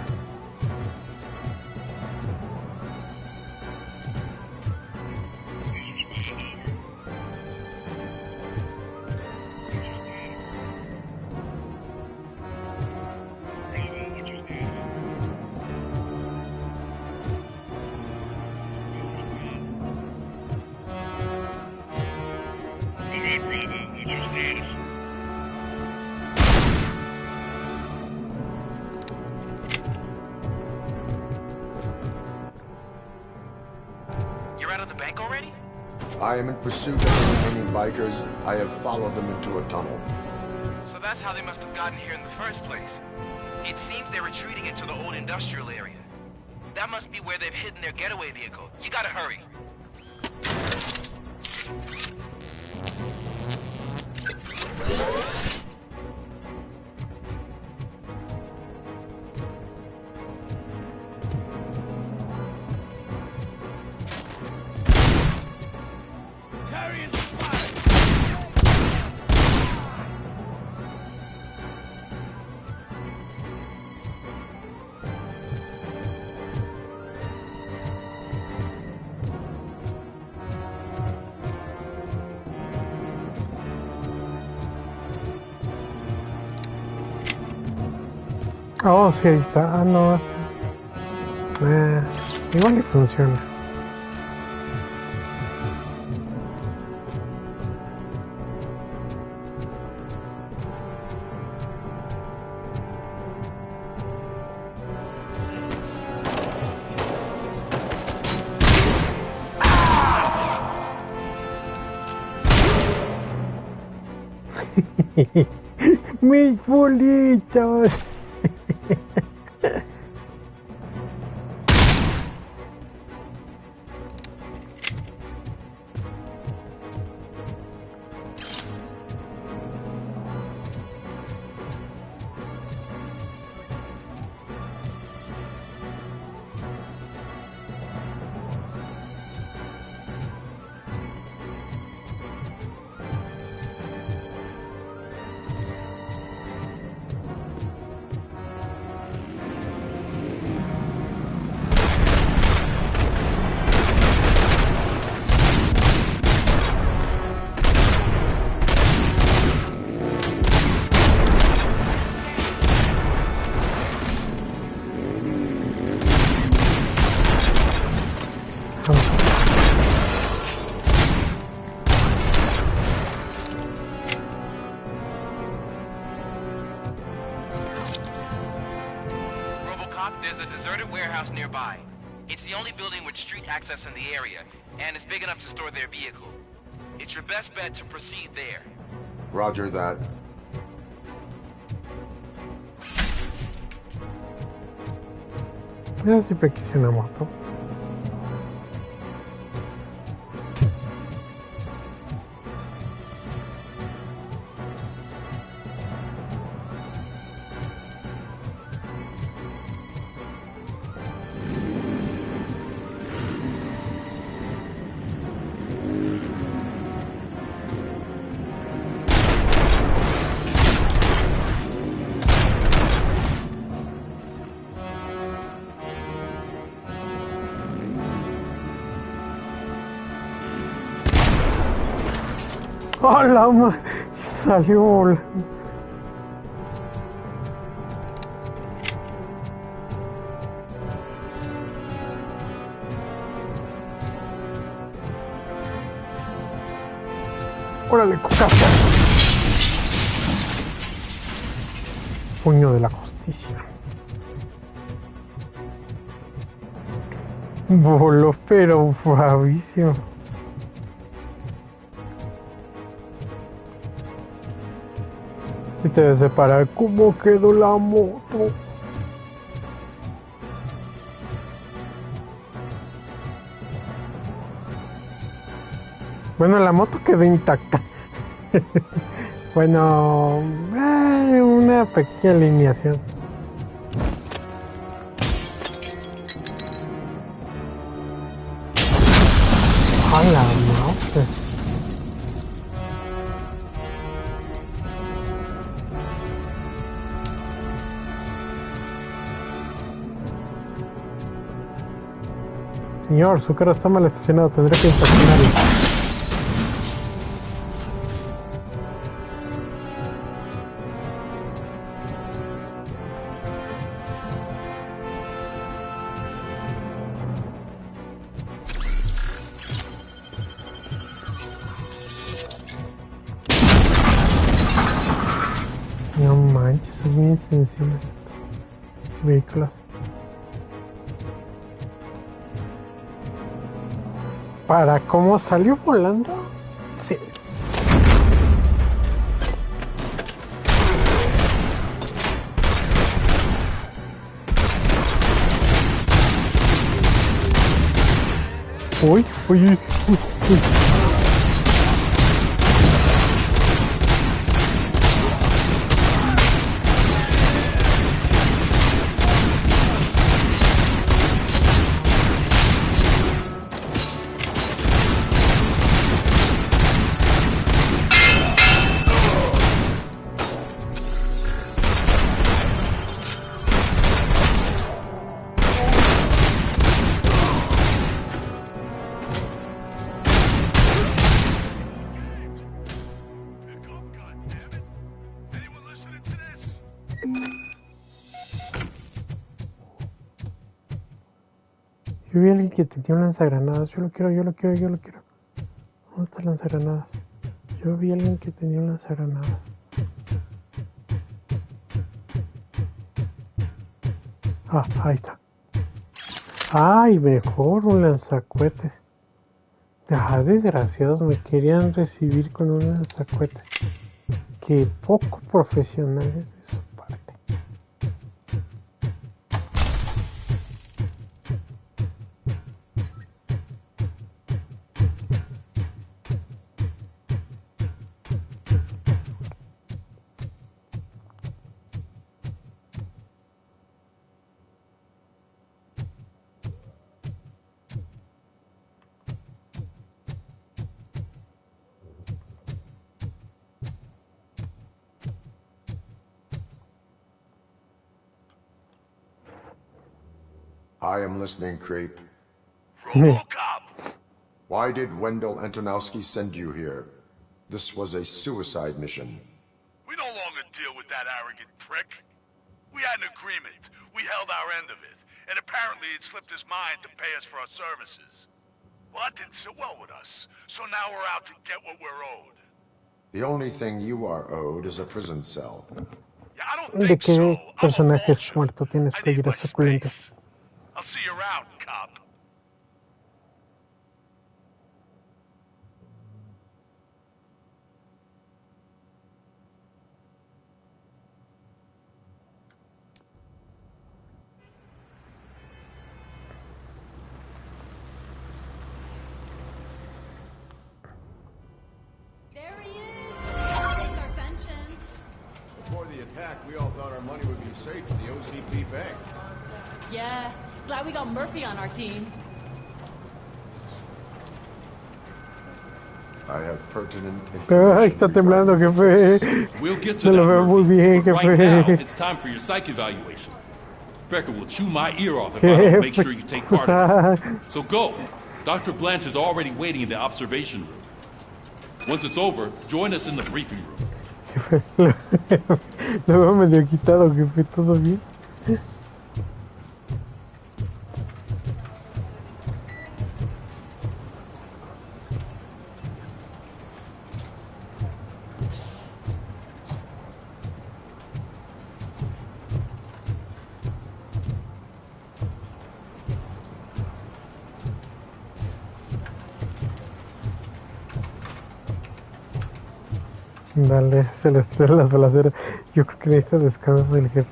I am in pursuit of the remaining bikers. I have followed them into a tunnel.
So that's how they must have gotten here in the first place. It seems they're retreating into the old industrial area. That must be where they've hidden their getaway vehicle. You gotta hurry.
Oh, sí, ahí está. Ah, no, este es... igual y funciona. Mis bolitos.
There's a deserted warehouse nearby. It's the only building with street access in the area, and it's big enough to store their vehicle. It's your best bet to proceed there.
Roger that.
Yo siempre quise una moto. ¡Hola, ma! Salió volando. ¡Órale, cocazo! Puño de la justicia. Voló, pero bravísimo. Y te debes separar cómo quedó la moto. Bueno, la moto quedó intacta. Bueno, una pequeña alineación. A la mouse. Señor, su carro está mal estacionado, tendré que inspeccionarlo. No manches, son bien sensibles estos vehículos. ¿Para cómo salió volando? Sí. Uy, uy, uy, uy. Yo vi a alguien que tenía un lanzagranadas. Yo lo quiero. ¿Dónde está el lanzagranadas? Yo vi a alguien que tenía un lanzagranadas. Ah, ahí está. Ay, mejor un lanzacohetes. Ah, desgraciados, me querían recibir con un lanzacohetes. Qué poco profesionales de su parte.
I am listening, Creep.
RobRoyCop!
Why did Wendell Antonowski send you here? This was a suicide mission.
We no longer deal with that arrogant prick. We had an agreement. We held our end of it. And apparently it slipped his mind to pay us for our services. Well, that didn't sit well with us. So now we're out to get what we're owed.
The only thing you are owed is a prison cell.
Yeah, I don't
¿De
think
qué
so.
personaje muerto tienes
I need
playeras
my
suculentas?
space. I'll see you around, cop.
There he is! Let's take our pensions.
Before the attack, we all thought our money would be safe in the OCP bank.
Yeah, glad we got Murphy on our team.
I have pertinent
Ay,
information
está temblando, jefe.
We'll get to
No lo
that,
veo muy
Murphy,
bien,
but right now,
jefe.
it's time for your psych evaluation. Becker will chew my ear off if I don't make sure you take part in it. So go. Dr. Blanche is already waiting in the observation room. Once it's over, join us in the briefing room.
Jefe, lo veo medio quitado, jefe. ¿Todo bien? Dale, se le estresan las balaceras. Yo creo que necesita descanso del jefe.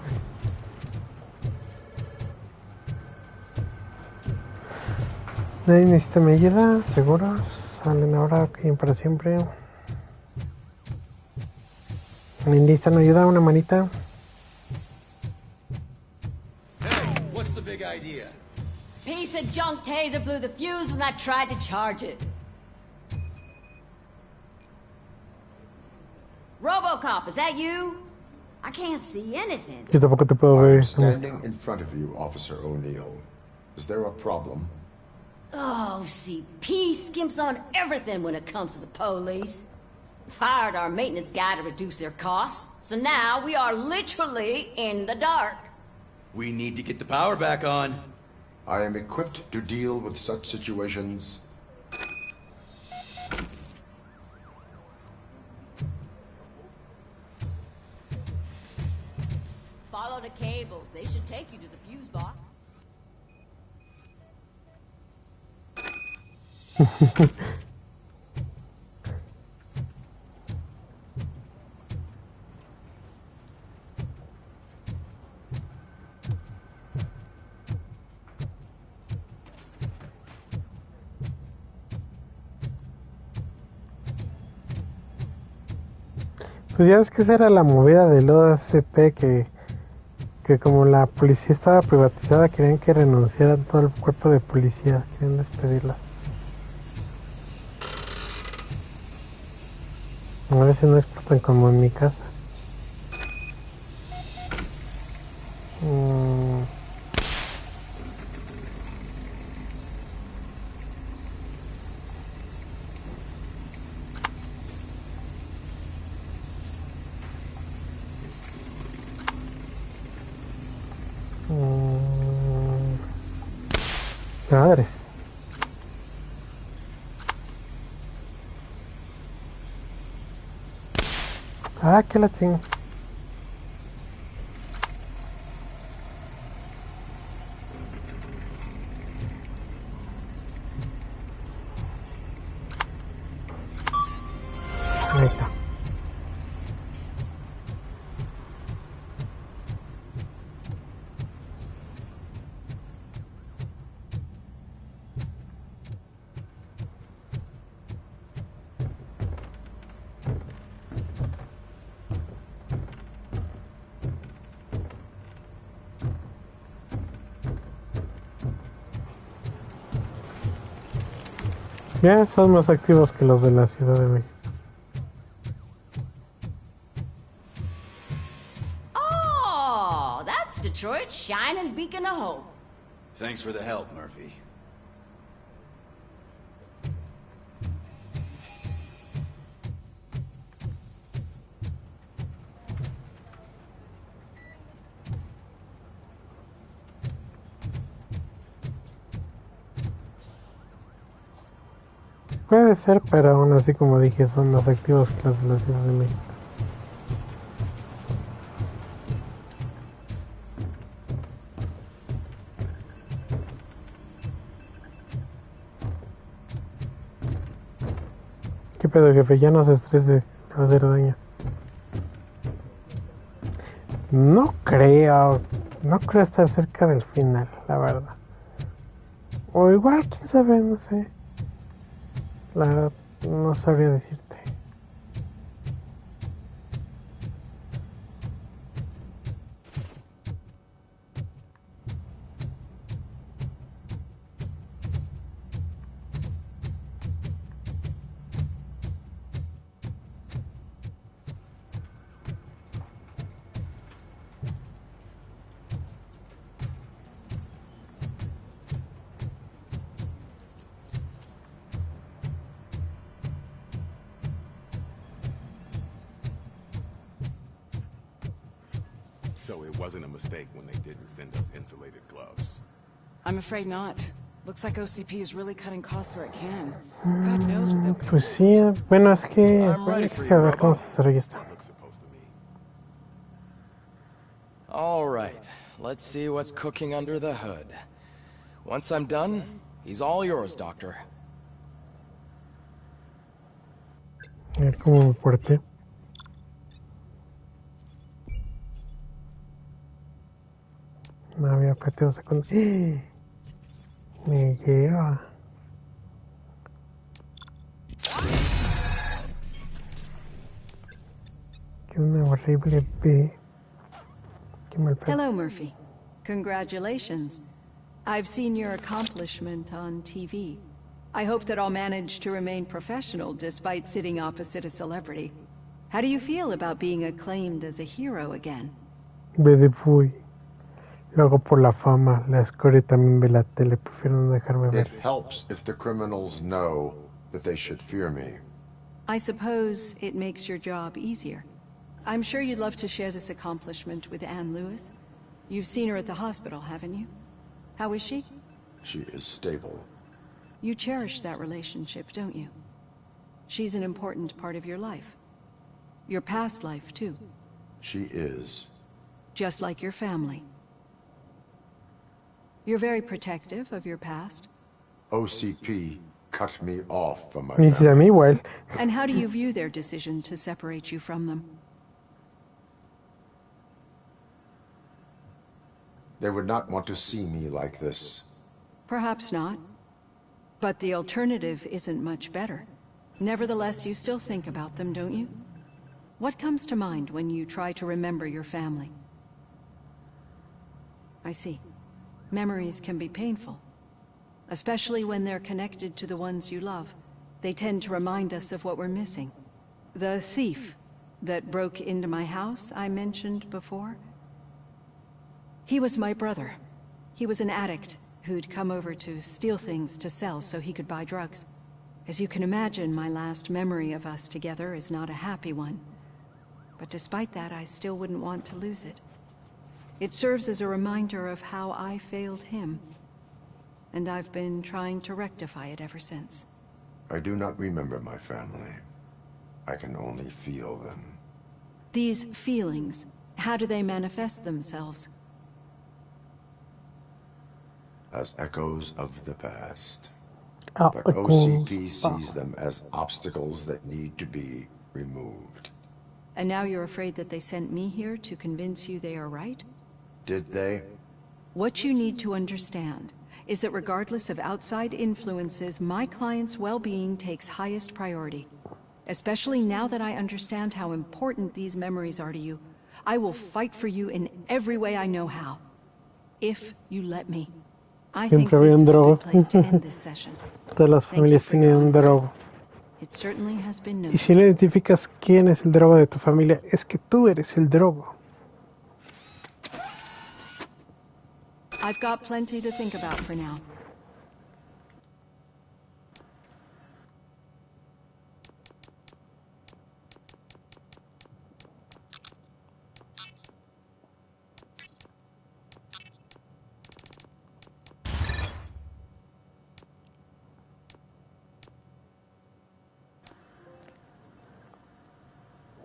Nadie necesita mi ayuda, seguros. Salen ahora, caen para siempre. ¿Necesitan ayuda? ¿Una manita?
Hey, what's the big idea?
Piece of junk taser blew the fuse when I tried to charge it. RobRoyCop, is that you? I can't see anything.
Yo tampoco te puedo ver.
I'm standing in front of you, Officer O'Neill. Is there a problem?
Oh, OCP skimps on everything when it comes to the police. We fired our maintenance guy to reduce their costs, so now we are literally in the dark.
We need to get the power back on.
I am equipped to deal with such situations.
Follow the cables. They should take you to the fuse box.
Pues ya ves que esa era la movida del OCP, que como la policía estaba privatizada, querían que renunciara todo el cuerpo de policía, querían despedirlas. A veces no explotan como en mi casa. Madres. Ah, que la ching. Ahí está. Ya son más activos que los de la Ciudad de México.
Oh, that's Detroit's shining beacon of hope.
Thanks for the help, Murphy.
Puede ser, pero aún así, como dije, son más activos que los de la Ciudad de México. ¿Qué pedo, jefe? Ya no se estrese, le va a hacer daño. No creo estar cerca del final, la verdad. O igual, quién sabe, no sé. La verdad, no sabría decirte.
So it wasn't a mistake when they didn't send us insulated gloves.
I'm afraid not. Looks like OCP is really cutting costs where it can. God knows what that
Pues sí, bueno, es que a ver cómo se desarrolla esto.
All right, let's see what's cooking under the hood. Once I'm done, he's all yours, Doctor.
A ver cómo me porté. No había objetivo secundario. Me lleva. Que una horrible B. Qué mal pedo.
Hello, Murphy. Congratulations. I've seen your accomplishment on TV. I hope that I'll manage to remain professional despite sitting opposite a celebrity. How do you feel about being acclaimed as a hero again?
Ve de fui. Lo hago por la fama. La escoria también ve la tele. Prefiero no dejarme ver.
It helps if the criminals know that they should fear me.
I suppose it makes your job easier. I'm sure you'd love to share this accomplishment with Anne Lewis. You've seen her at the hospital, haven't you? How is she?
She is stable.
You cherish that relationship, don't you? She's an important part of your life. Your past life, too.
She is.
Just like your family. You're very protective of your past.
OCP cut me off from my
Ni si a mí igual.
And how do you view their decision to separate you from them?
They would not want to see me like this.
Perhaps not. But the alternative isn't much better. Nevertheless, you still think about them, don't you? What comes to mind when you try to remember your family? I see. Memories can be painful. Especially when they're connected to the ones you love. They tend to remind us of what we're missing. The thief that broke into my house I mentioned before? He was my brother. He was an addict who'd come over to steal things to sell so he could buy drugs. As you can imagine, my last memory of us together is not a happy one. But despite that, I still wouldn't want to lose it. It serves as a reminder of how I failed him. And I've been trying to rectify it ever since.
I do not remember my family. I can only feel them.
These feelings, how do they manifest themselves?
As echoes of the past.
Oh,
But OCP sees them as obstacles that need to be removed.
And now you're afraid that they sent me here to convince you they are right?
Did they?
What you need to understand is that regardless of outside influences, my client's well-being takes highest priority. Especially now that I understand how important these memories are to you. I will fight for you in every way I know how. If you let me. I think
Siempre había
this
un
is a
drogo.
good place to end this session.
Todas las familias tienen un drogo.
It certainly has been
Y
noted.
si no identificas quién es el drogo de tu familia, es que tú eres el drogo.
I've got plenty to think about for now.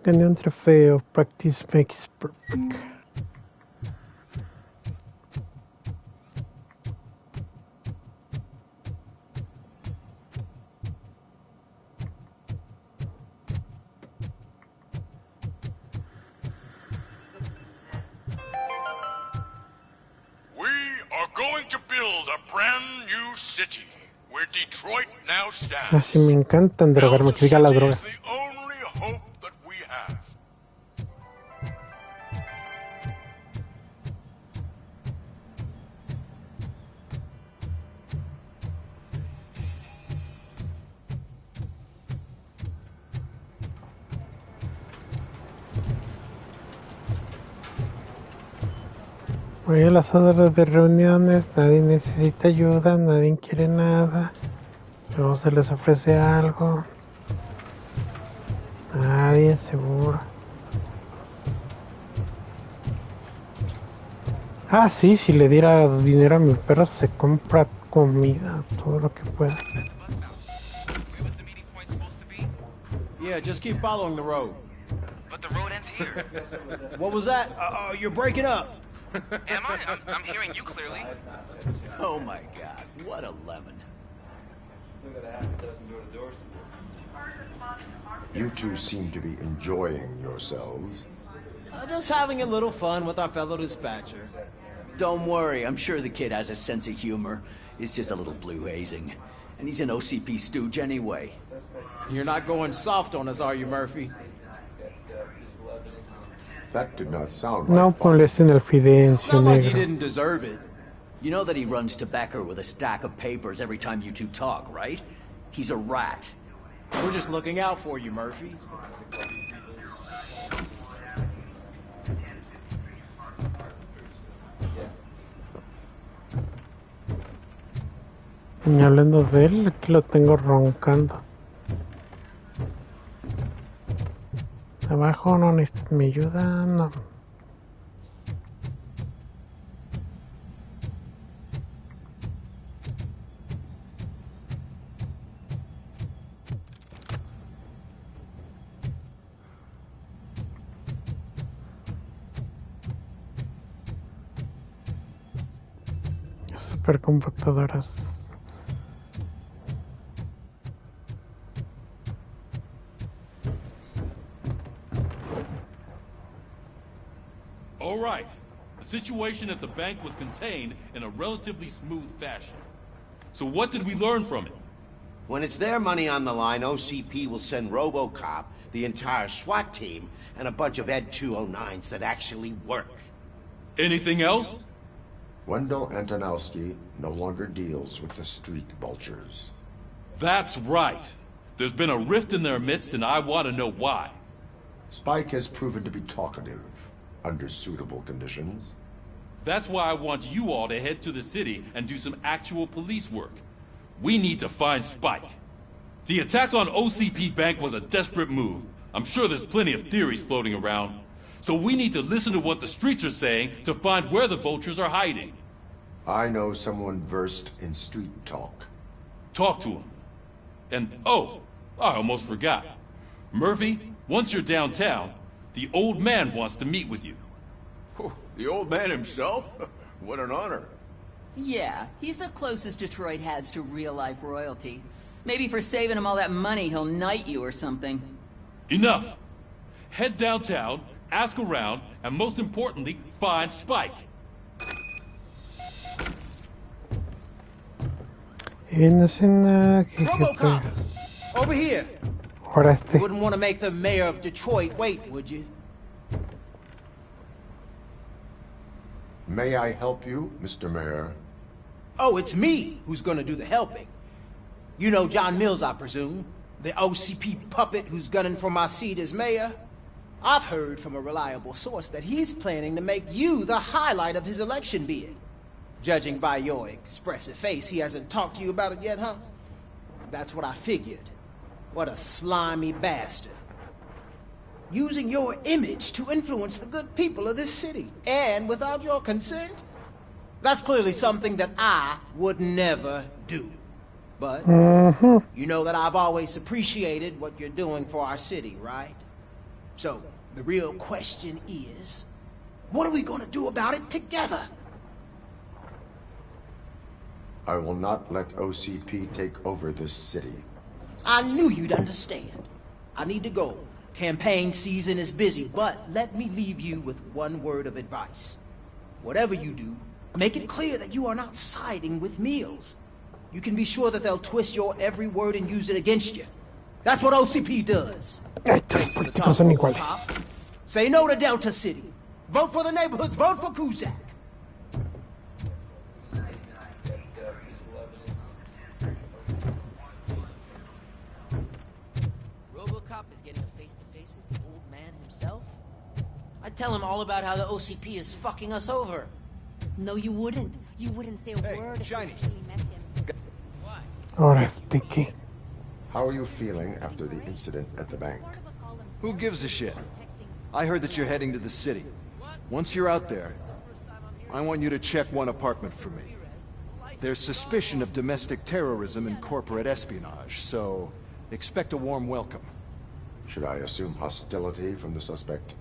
Gané un trofeo. Practice makes perfect.
We are going to build a brand new city where Detroit now stands.
Así me encantan drogarme, que diga la droga.
It's the only hope that we have.
Voy a las salas de reuniones, nadie necesita ayuda, nadie quiere nada. Luego se les ofrece algo. Nadie seguro. Ah, sí, si le diera dinero a mi perro se compra comida, todo lo que pueda.
Yeah, just keep following the road.
But the road ends here.
What was that? You're breaking up.
Am I? I'm hearing you clearly.
Oh my god, what a lemon.
You two seem to be enjoying yourselves.
Just having a little fun with our fellow dispatcher. Don't worry, I'm sure the kid has a sense of humor. It's just a little blue hazing. And he's an OCP stooge anyway.
You're not going soft on us, are you, Murphy?
That did not sound
No
like fun.
molesten al Fidencio
Not like he
negro.
didn't deserve it. You know that he runs to Becker with a stack of papers every time you two talk, right? He's a rat.
We're just looking out for you, Murphy.
Y hablando de él, aquí lo tengo roncando. Abajo no necesitas mi ayuda, no. Supercomputadoras.
All right. The situation at the bank was contained in a relatively smooth fashion. So what did we learn from it?
When it's their money on the line, OCP will send RobRoyCop, the entire SWAT team, and a bunch of Ed 209s that actually work.
Anything else?
Wendell Antonowski no longer deals with the street vultures.
That's right. There's been a rift in their midst, and I want to know why.
Spike has proven to be talkative, under suitable conditions.
That's why I want you all to head to the city and do some actual police work. We need to find Spike. The attack on OCP Bank was a desperate move. I'm sure there's plenty of theories floating around. So we need to listen to what the streets are saying to find where the vultures are hiding.
I know someone versed in street talk.
Talk to him. And, oh, I almost forgot. Murphy, once you're downtown, the old man wants to meet with you.
Oh, the old man himself? What an honor.
Yeah, he's the closest Detroit has to real-life royalty. Maybe for saving him all that money, he'll knight you or something.
Enough. Head downtown, ask around, and most importantly, find Spike.
RobRoyCop! Over here!
Ahora este.
You wouldn't want to make the mayor of Detroit wait, would you?
May I help you, Mr. Mayor?
Oh, it's me who's gonna do the helping. You know John Mills, I presume? The OCP puppet who's gunning for my seat as mayor? I've heard from a reliable source that he's planning to make you the highlight of his election bid. Judging by your expressive face, he hasn't talked to you about it yet, huh? That's what I figured. What a slimy bastard. Using your image to influence the good people of this city, and without your consent? That's clearly something that I would never do. But you know that I've always appreciated what you're doing for our city, right? So, the real question is, what are we gonna do about it together?
I will not let OCP take over this city.
I knew you'd understand. I need to go. Campaign season is busy, but let me leave you with one word of advice. Whatever you do, make it clear that you are not siding with Mills. You can be sure that they'll twist your every word and use it against you. That's what OCP does.
Políticos son iguales.
Say no to Delta City. Vote for the neighborhoods. Vote for Kuzak.
RobRoyCop is getting a face-to-face with the old man himself? I'd tell him all about how the OCP is fucking us over.
No, you wouldn't. You wouldn't say a word if you actually met him.
Ahora este qué.
How are you feeling after the incident at the bank?
Who gives a shit? I heard that you're heading to the city. Once you're out there, I want you to check one apartment for me. There's suspicion of domestic terrorism and corporate espionage, so expect a warm welcome.
Should I assume hostility from the suspect?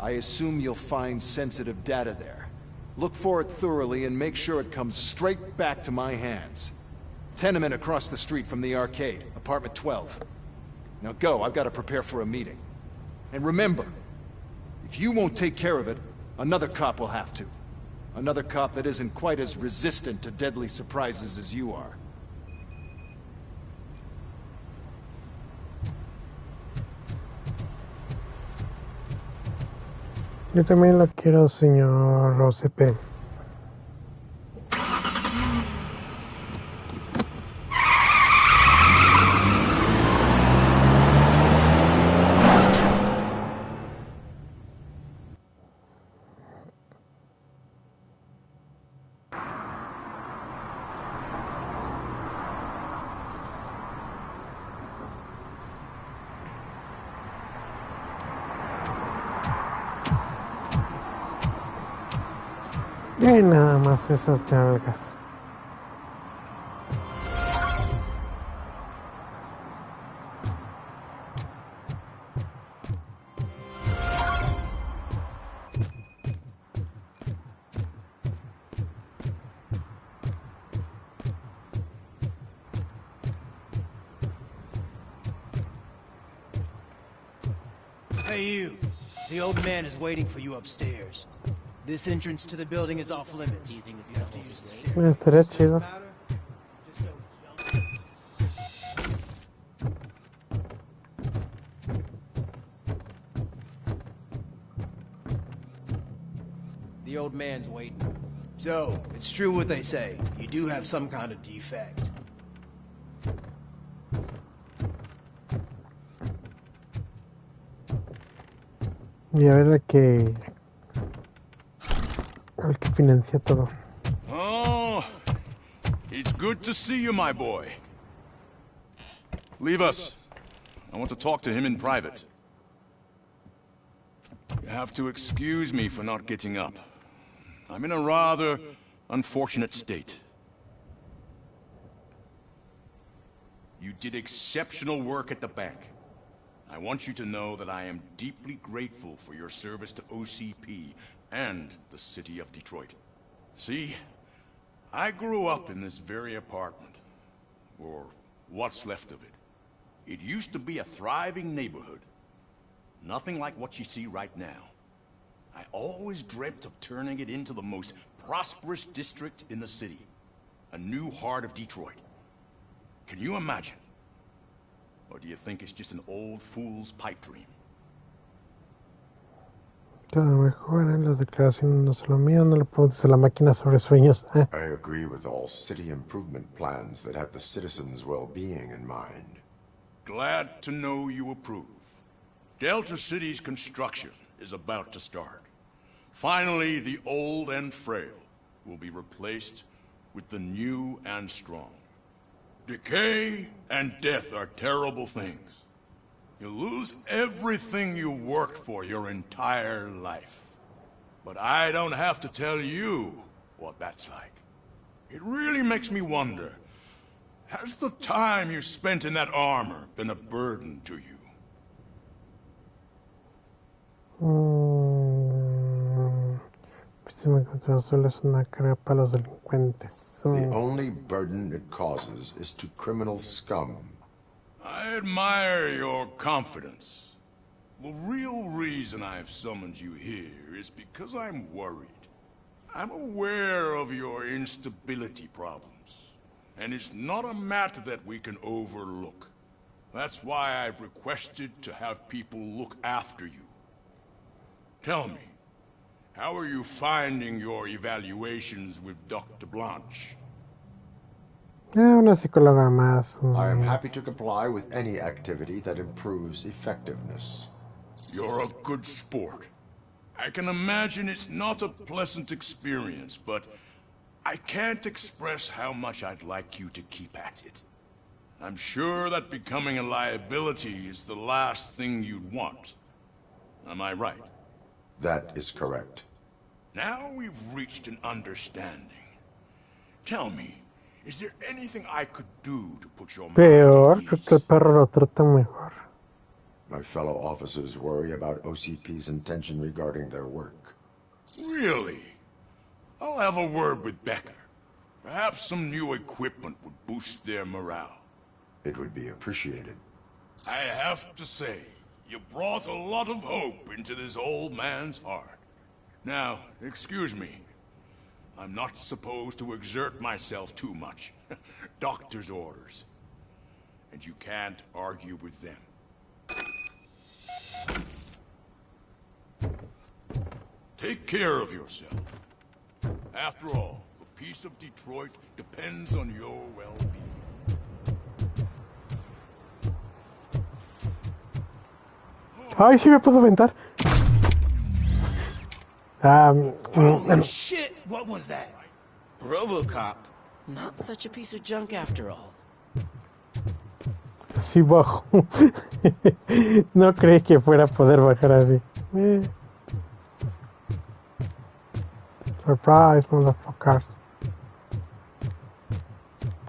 I assume you'll find sensitive data there. Look for it thoroughly and make sure it comes straight back to my hands. Tenement across the street from the arcade, apartment 12. Now go, I've got to prepare for a meeting. And remember, if you won't take care of it, another cop will have to. Another cop that isn't quite as resistant to deadly surprises as you are.
Yo también lo quiero, señor OCP. Y nada más esas nalgas.
Hey you, the old man is waiting for you upstairs. This entrance to the building is off limits. Do you think it's gonna use the stairs?
Estaría chido.
The old man's waiting. So, it's true what they say. You do have some kind of defect.
Y a ver el que financia todo.
Oh, it's good to see you, my boy. Leave us. I want to talk to him in private. You have to excuse me for not getting up. I'm in a rather unfortunate state. You did exceptional work at the bank. I want you to know that I am deeply grateful for your service to OCP and the city of Detroit. See, I grew up in this very apartment, or what's left of it. It used to be a thriving neighborhood. Nothing like what you see right now. I always dreamt of turning it into the most prosperous district in the city. A new heart of Detroit. Can you imagine? Or do you think it's just an old fool's pipe dream?
Todo mejor, las declaraciones no son lo mío, no le preguntes a la máquina sobre sueños.
I agree with all city improvement plans that have the citizens' well-being in mind.
Glad to know you approve. Delta City's construction is about to start. Finally, the old and frail will be replaced with the new and strong. Decay and death are terrible things. You lose everything you worked for your entire life. But I don't have to tell you what that's like. It really makes me wonder, has the time you spent in that armor been a burden to you?
Se me encontró solo es una carga para los delincuentes.
The only burden it causes is to criminal scum.
I admire your confidence. The real reason I've summoned you here is because I'm worried. I'm aware of your instability problems, and it's not a matter that we can overlook. That's why I've requested to have people look after you. Tell me, how are you finding your evaluations with Dr. Blanche?
Una psicóloga más.
I am happy to comply with any activity that improves effectiveness.
You're a good sport. I can imagine it's not a pleasant experience, but I can't express how much I'd like you to keep at it. I'm sure that becoming a liability is the last thing you'd want. Am I right?
That is correct.
Now we've reached an understanding. Tell me, is there anything I could do to put your mind
Peor,
at
creo
ease?
que el perro lo trata mejor.
My fellow officers worry about OCP's intention regarding their work.
Really? I'll have a word with Becker. Perhaps some new equipment would boost their morale.
It would be appreciated.
I have to say, you brought a lot of hope into this old man's heart. Now, excuse me. I'm not supposed to exert myself too much. Doctor's orders. And you can't argue with them. Take care of yourself. After all, the peace of Detroit depends on your well-being.
Ay, sí me puedo aventar.
Holy shit! What was that? RobRoyCop. Not such a piece of junk after all.
Sí bajo. No creí que fuera a poder bajar así. Surprise, motherfuckers.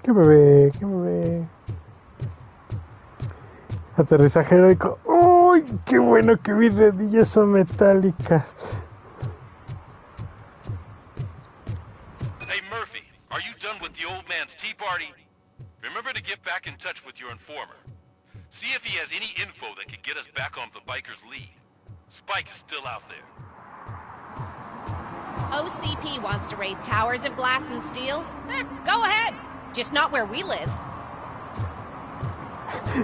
Qué bebé, qué bebé. Aterrizaje heroico. ¡Uy! ¡Qué bueno que mis rodillas son metálicas!
Hey Murphy, are you done with the old man's tea party? Remember to get back in touch with your informer. See if he has any info that could get us back on the biker's lead. Spike's still out there.
OCP wants to raise towers of glass and steel? Go ahead. Just not where we live.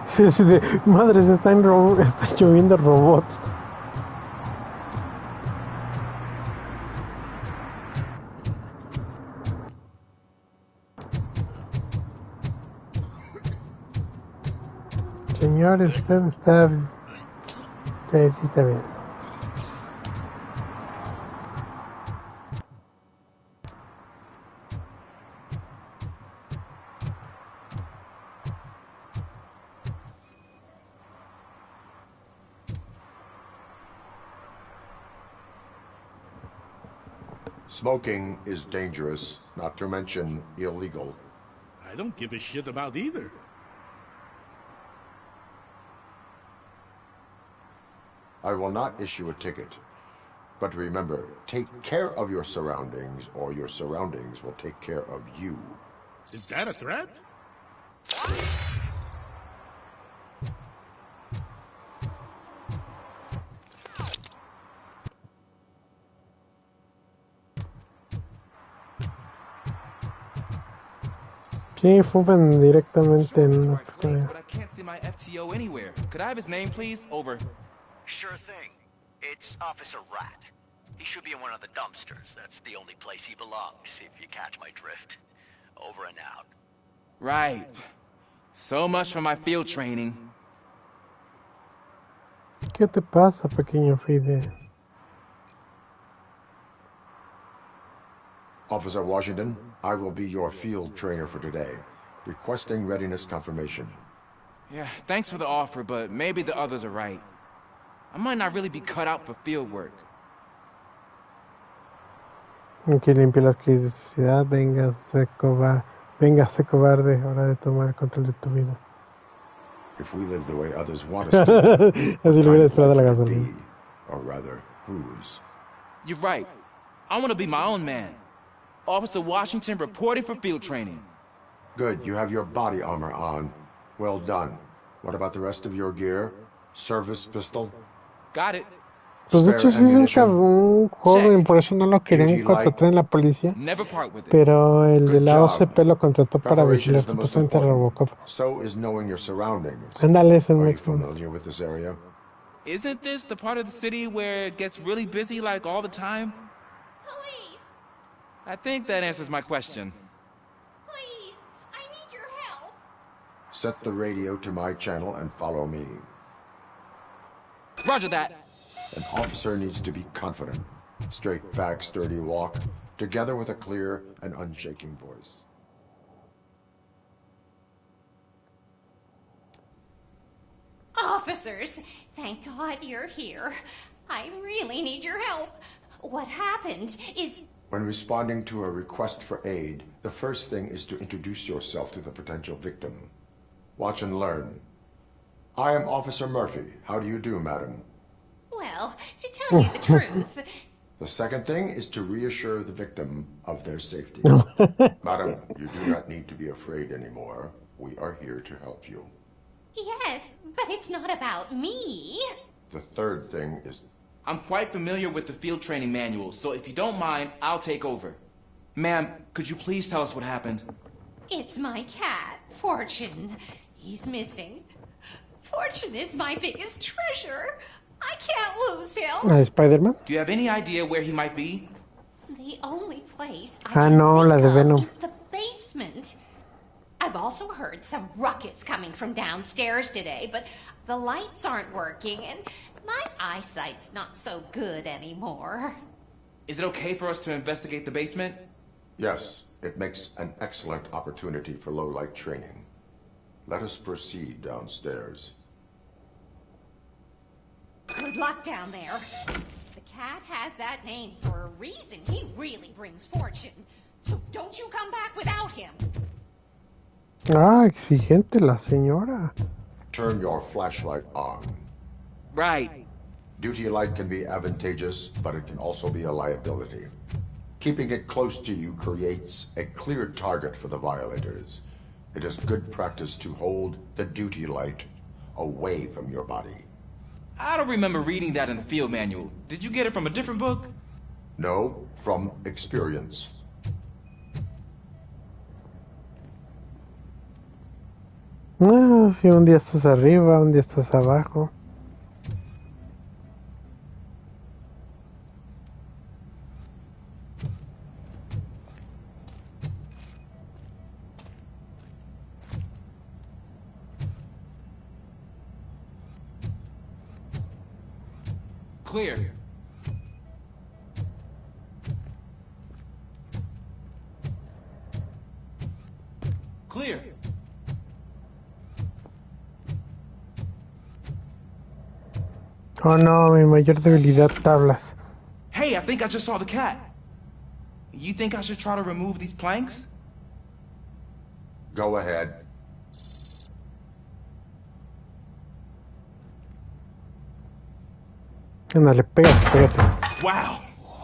Sí, sí, de madres, está lloviendo robots. Señores, usted está... Sí, sí está bien.
Smoking is dangerous, not to mention illegal.
I don't give a shit about either.
I will not issue a ticket. But remember, take care of your surroundings, or your surroundings will take care of you.
Is that a threat?
Sí, fuman directamente en la
but I can't see my FTO anywhere. Could I have his name, please? Over.
Sure thing. It's Officer Rat. He should be in one of the dumpsters. That's the only place he belongs, if you catch my drift. Over and out.
Right. So much for my field training.
¿Qué te pasa, pequeño Fide?
Officer Washington, I will be your field trainer for today. Requesting readiness confirmation.
Yeah, thanks for the offer, but maybe the others are right. I might not really be cut out for field work.
Que limpie las crisis de sociedad. Véngase cobarde, hora de tomar el control de tu vida.
If we live the way others want us to,
Así le hubiera esperado la gasolina.
Or rather, whose?
You're right. I want to be my own man. Officer Washington reporting for field training.
Good, you have your body armor on. Well done. What about the rest of your gear? Service pistol?
Got it.
Pues de hecho sí es un joven, por eso no lo querían contratar en la policía. Pero el de la OCP lo contrató para vigilar supuestamente a RobRoyCop.
So is knowing your surroundings.
Ándale, es el
Are you
mismo.
familiar with this area?
Isn't this the part of the city where it gets really busy like all the time?
Police!
I think that answers my question.
Please! I need your help!
Set the radio to my channel and follow me.
Roger that.
An officer needs to be confident. Straight back, sturdy walk, together with a clear and unshaking voice.
Officers, thank God you're here. I really need your help. What happened is...
When responding to a request for aid, the first thing is to introduce yourself to the potential victim. Watch and learn. I am Officer Murphy. How do you do, madam?
Well, to tell you the truth...
The second thing is to reassure the victim of their safety. Madam, you do not need to be afraid anymore. We are here to help you.
Yes, but it's not about me.
The third thing is...
I'm quite familiar with the field training manual, so if you don't mind, I'll take over. Ma'am, could you please tell us what happened?
It's my cat, Fortune. He's missing. Fortune is my biggest treasure. I can't lose him.
¿Spider-Man?
Do you have any idea where he might be?
The only place I
Ah,
can
no, la
think
de
of
Venom.
is the basement. I've also heard some ruckus coming from downstairs today, but the lights aren't working and my eyesight's not so good anymore.
Is it okay for us to investigate the basement?
Yes, it makes an excellent opportunity for low-light training. Let us proceed downstairs.
Good luck down there. The cat has that name for a reason. He really brings fortune. So don't you come back without him.
Ah, exigente la señora.
Turn your flashlight on.
Right.
Duty light can be advantageous, but it can also be a liability. Keeping it close to you creates a clear target for the violators. It is good practice to hold the duty light away from your body.
I don't remember reading that in the field manual. Did you get it from a different book?
No, from experience.
Ah, si un día estás arriba, un día estás abajo.
Clear. Clear.
Oh no, mi mayor debilidad, tablas.
Hey, I think I just saw the cat. You think I should try to remove these planks?
Go ahead.
Ándale, pégate.
Wow.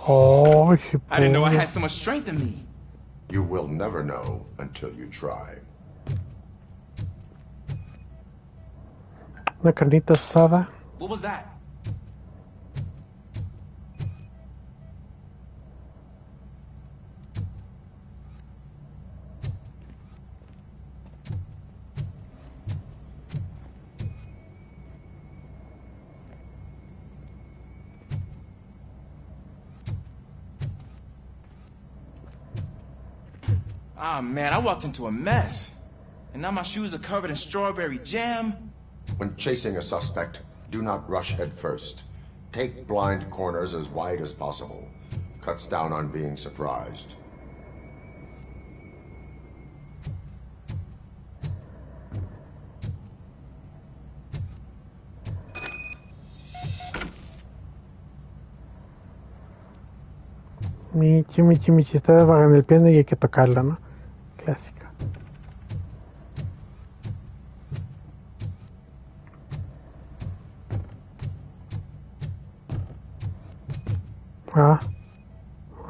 Oh, sí,
I didn't know I had so much strength in me.
You will never know until you try.
Una carnita asada.
What was that? Ah, man, I walked into a mess. And now my shoes are covered in strawberry jam.
When chasing a suspect, do not rush head first. Take blind corners as wide as possible. Cuts down on being surprised.
Michi, está vagando el piano y hay que tocarla, ¿no? Clásica. Ah,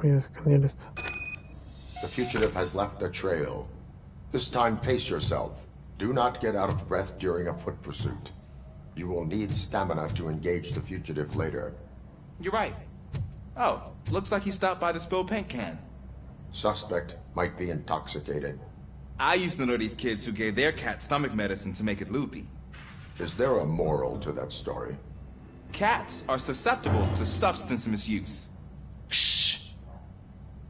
voy a escanear esto.
The fugitive has left a trail. This time pace yourself. Do not get out of breath during a foot pursuit. You will need stamina to engage the fugitive later.
You're right. Oh, looks like he stopped by the spilled paint can.
Suspect might be intoxicated.
I used to know these kids who gave their cat stomach medicine to make it loopy.
Is there a moral to that story?
Cats are susceptible to substance misuse. Shh!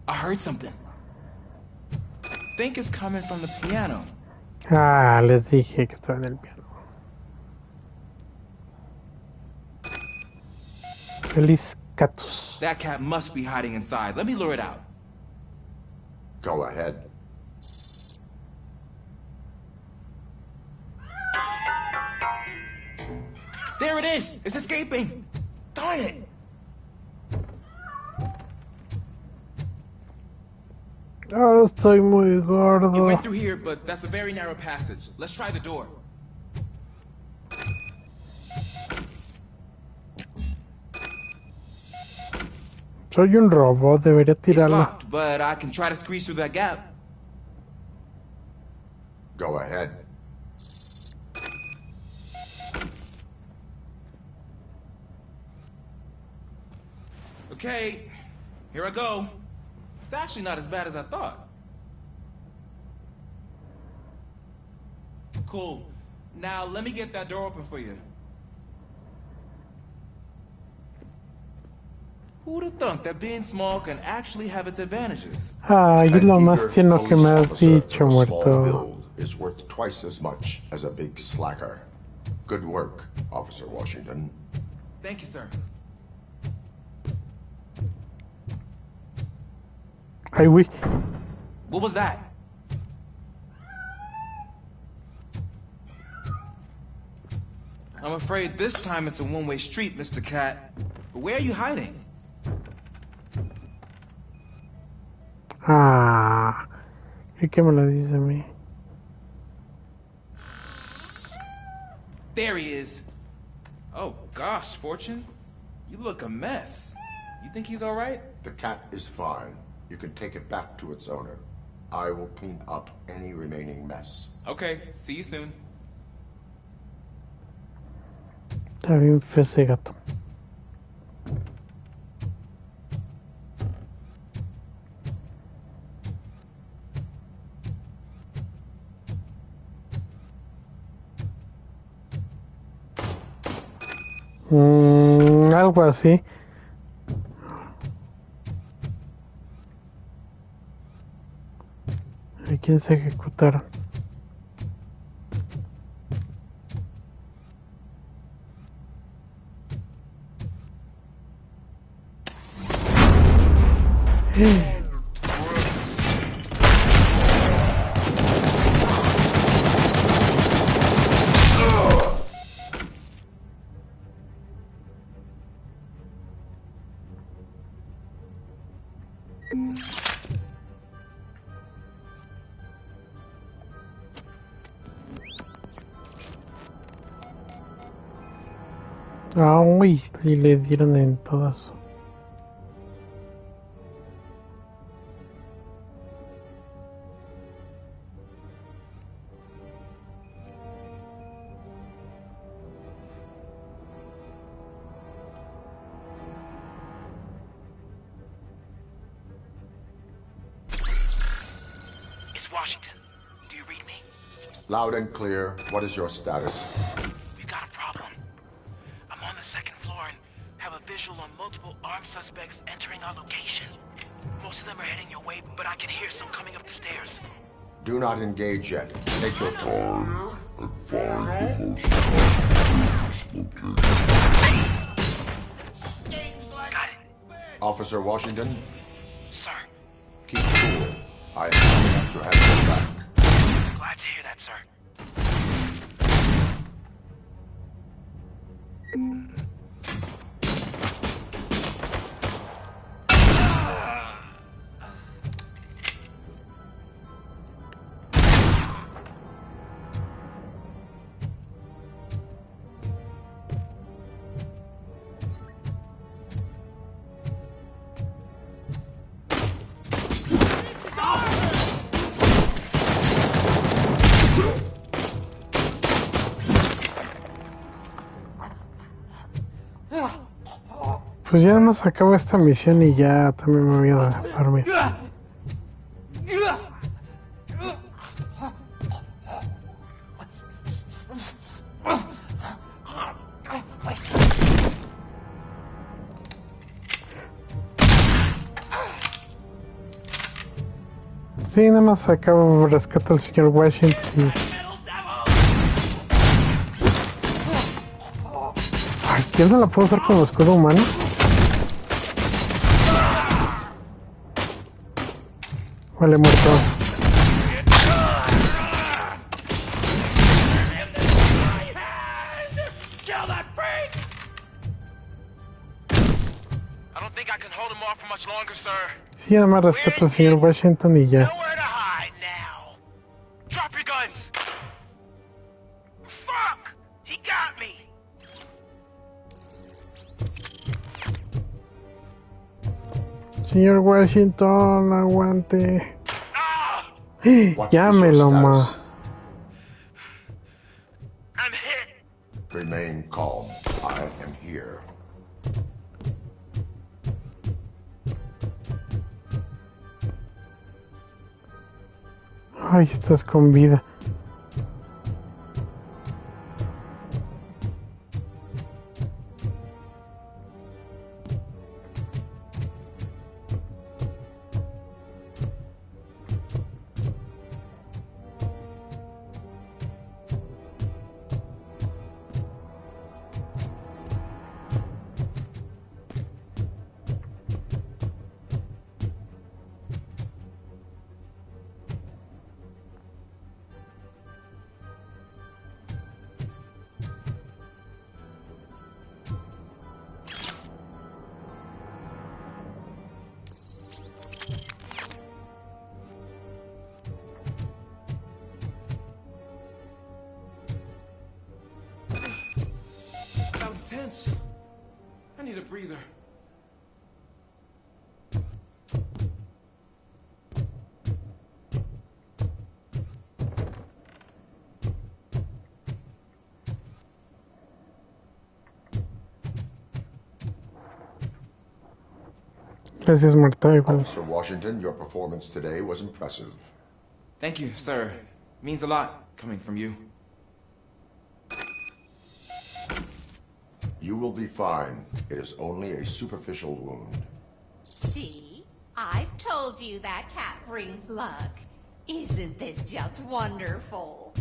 I heard something. I think it's coming from the piano.
Ah, les dije que estaba en el piano. Feliz Catus.
That cat must be hiding inside. Let me lure it out.
Go ahead.
There it is! It's escaping! Darn it!
Oh, estoy muy gordo.
It went through here, but that's a very narrow passage. Let's try the door.
Soy un robot, debería
It's
tirarlo.
locked, but I can try to squeeze through that gap.
Go ahead.
Okay, here I go. It's actually not as bad as I thought. Cool. Now, let me get that door open for you. Who'd have thunk that being small can actually have its advantages?
Ay, lo más tierno que me has dicho, muerto.
Build is worth twice as much as a big slacker. Good work, Officer Washington.
Thank you, sir.
Ay, güey.
What was that? I'm afraid this time it's a one-way street, Mr. Cat. But where are you hiding?
Ah, ¿y qué me lo dice a mí?
There he is. Oh gosh, Fortune. You look a mess. You think he's all right?
The cat is fine. You can take it back to its owner. I will clean up any remaining mess.
Okay, see you soon.
Está bien feo ese gato. Algo así. ¿A quién se ejecutaron? Ah, uy, y le dieron en todas.
It's Washington. Do you read me?
Loud and clear. What is your status?
We've got a problem. I'm on the second floor and have a visual on multiple armed suspects entering our location. Most of them are heading your way, but I can hear some coming up the stairs.
Do not engage yet. Take your time and find the most location.
Got it.
Officer Washington,
Sir,
keep cool. I have to have your back.
glad to hear that, sir.
Pues ya nos acabo esta misión y ya también me voy a dormir. Sí, nada más acabo, rescato al señor Washington. Ay, ¿yo no la puedo usar como escudo humano? Vale, muerto.
I don't think I can hold him off for much longer, sir.
Sí, nada más rescato al señor Washington y ya.
Nowhere to hide now. Drop your guns. Fuck! He got me.
Señor Washington, aguante. Llámelo, ma.
Remain calm. I am here.
Ay, estás con vida.
That was tense. I need a breather.
Gracias, Marta.
Officer Washington, your performance today was impressive.
Thank you, sir. Means a lot coming from you.
You will be fine. It is only a superficial wound.
See? I've told you that cat brings luck. Isn't this just wonderful?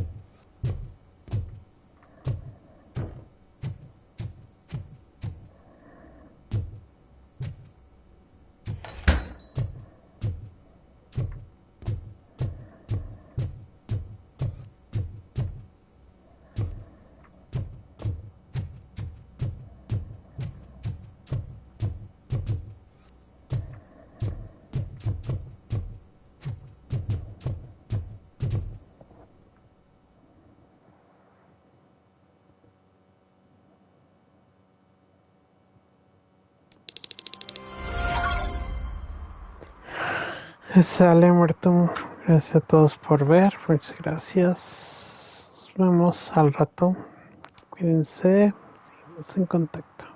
Sale, muerto. Gracias a todos por ver. Muchas gracias. Nos vemos al rato. Cuídense. Seguimos en contacto.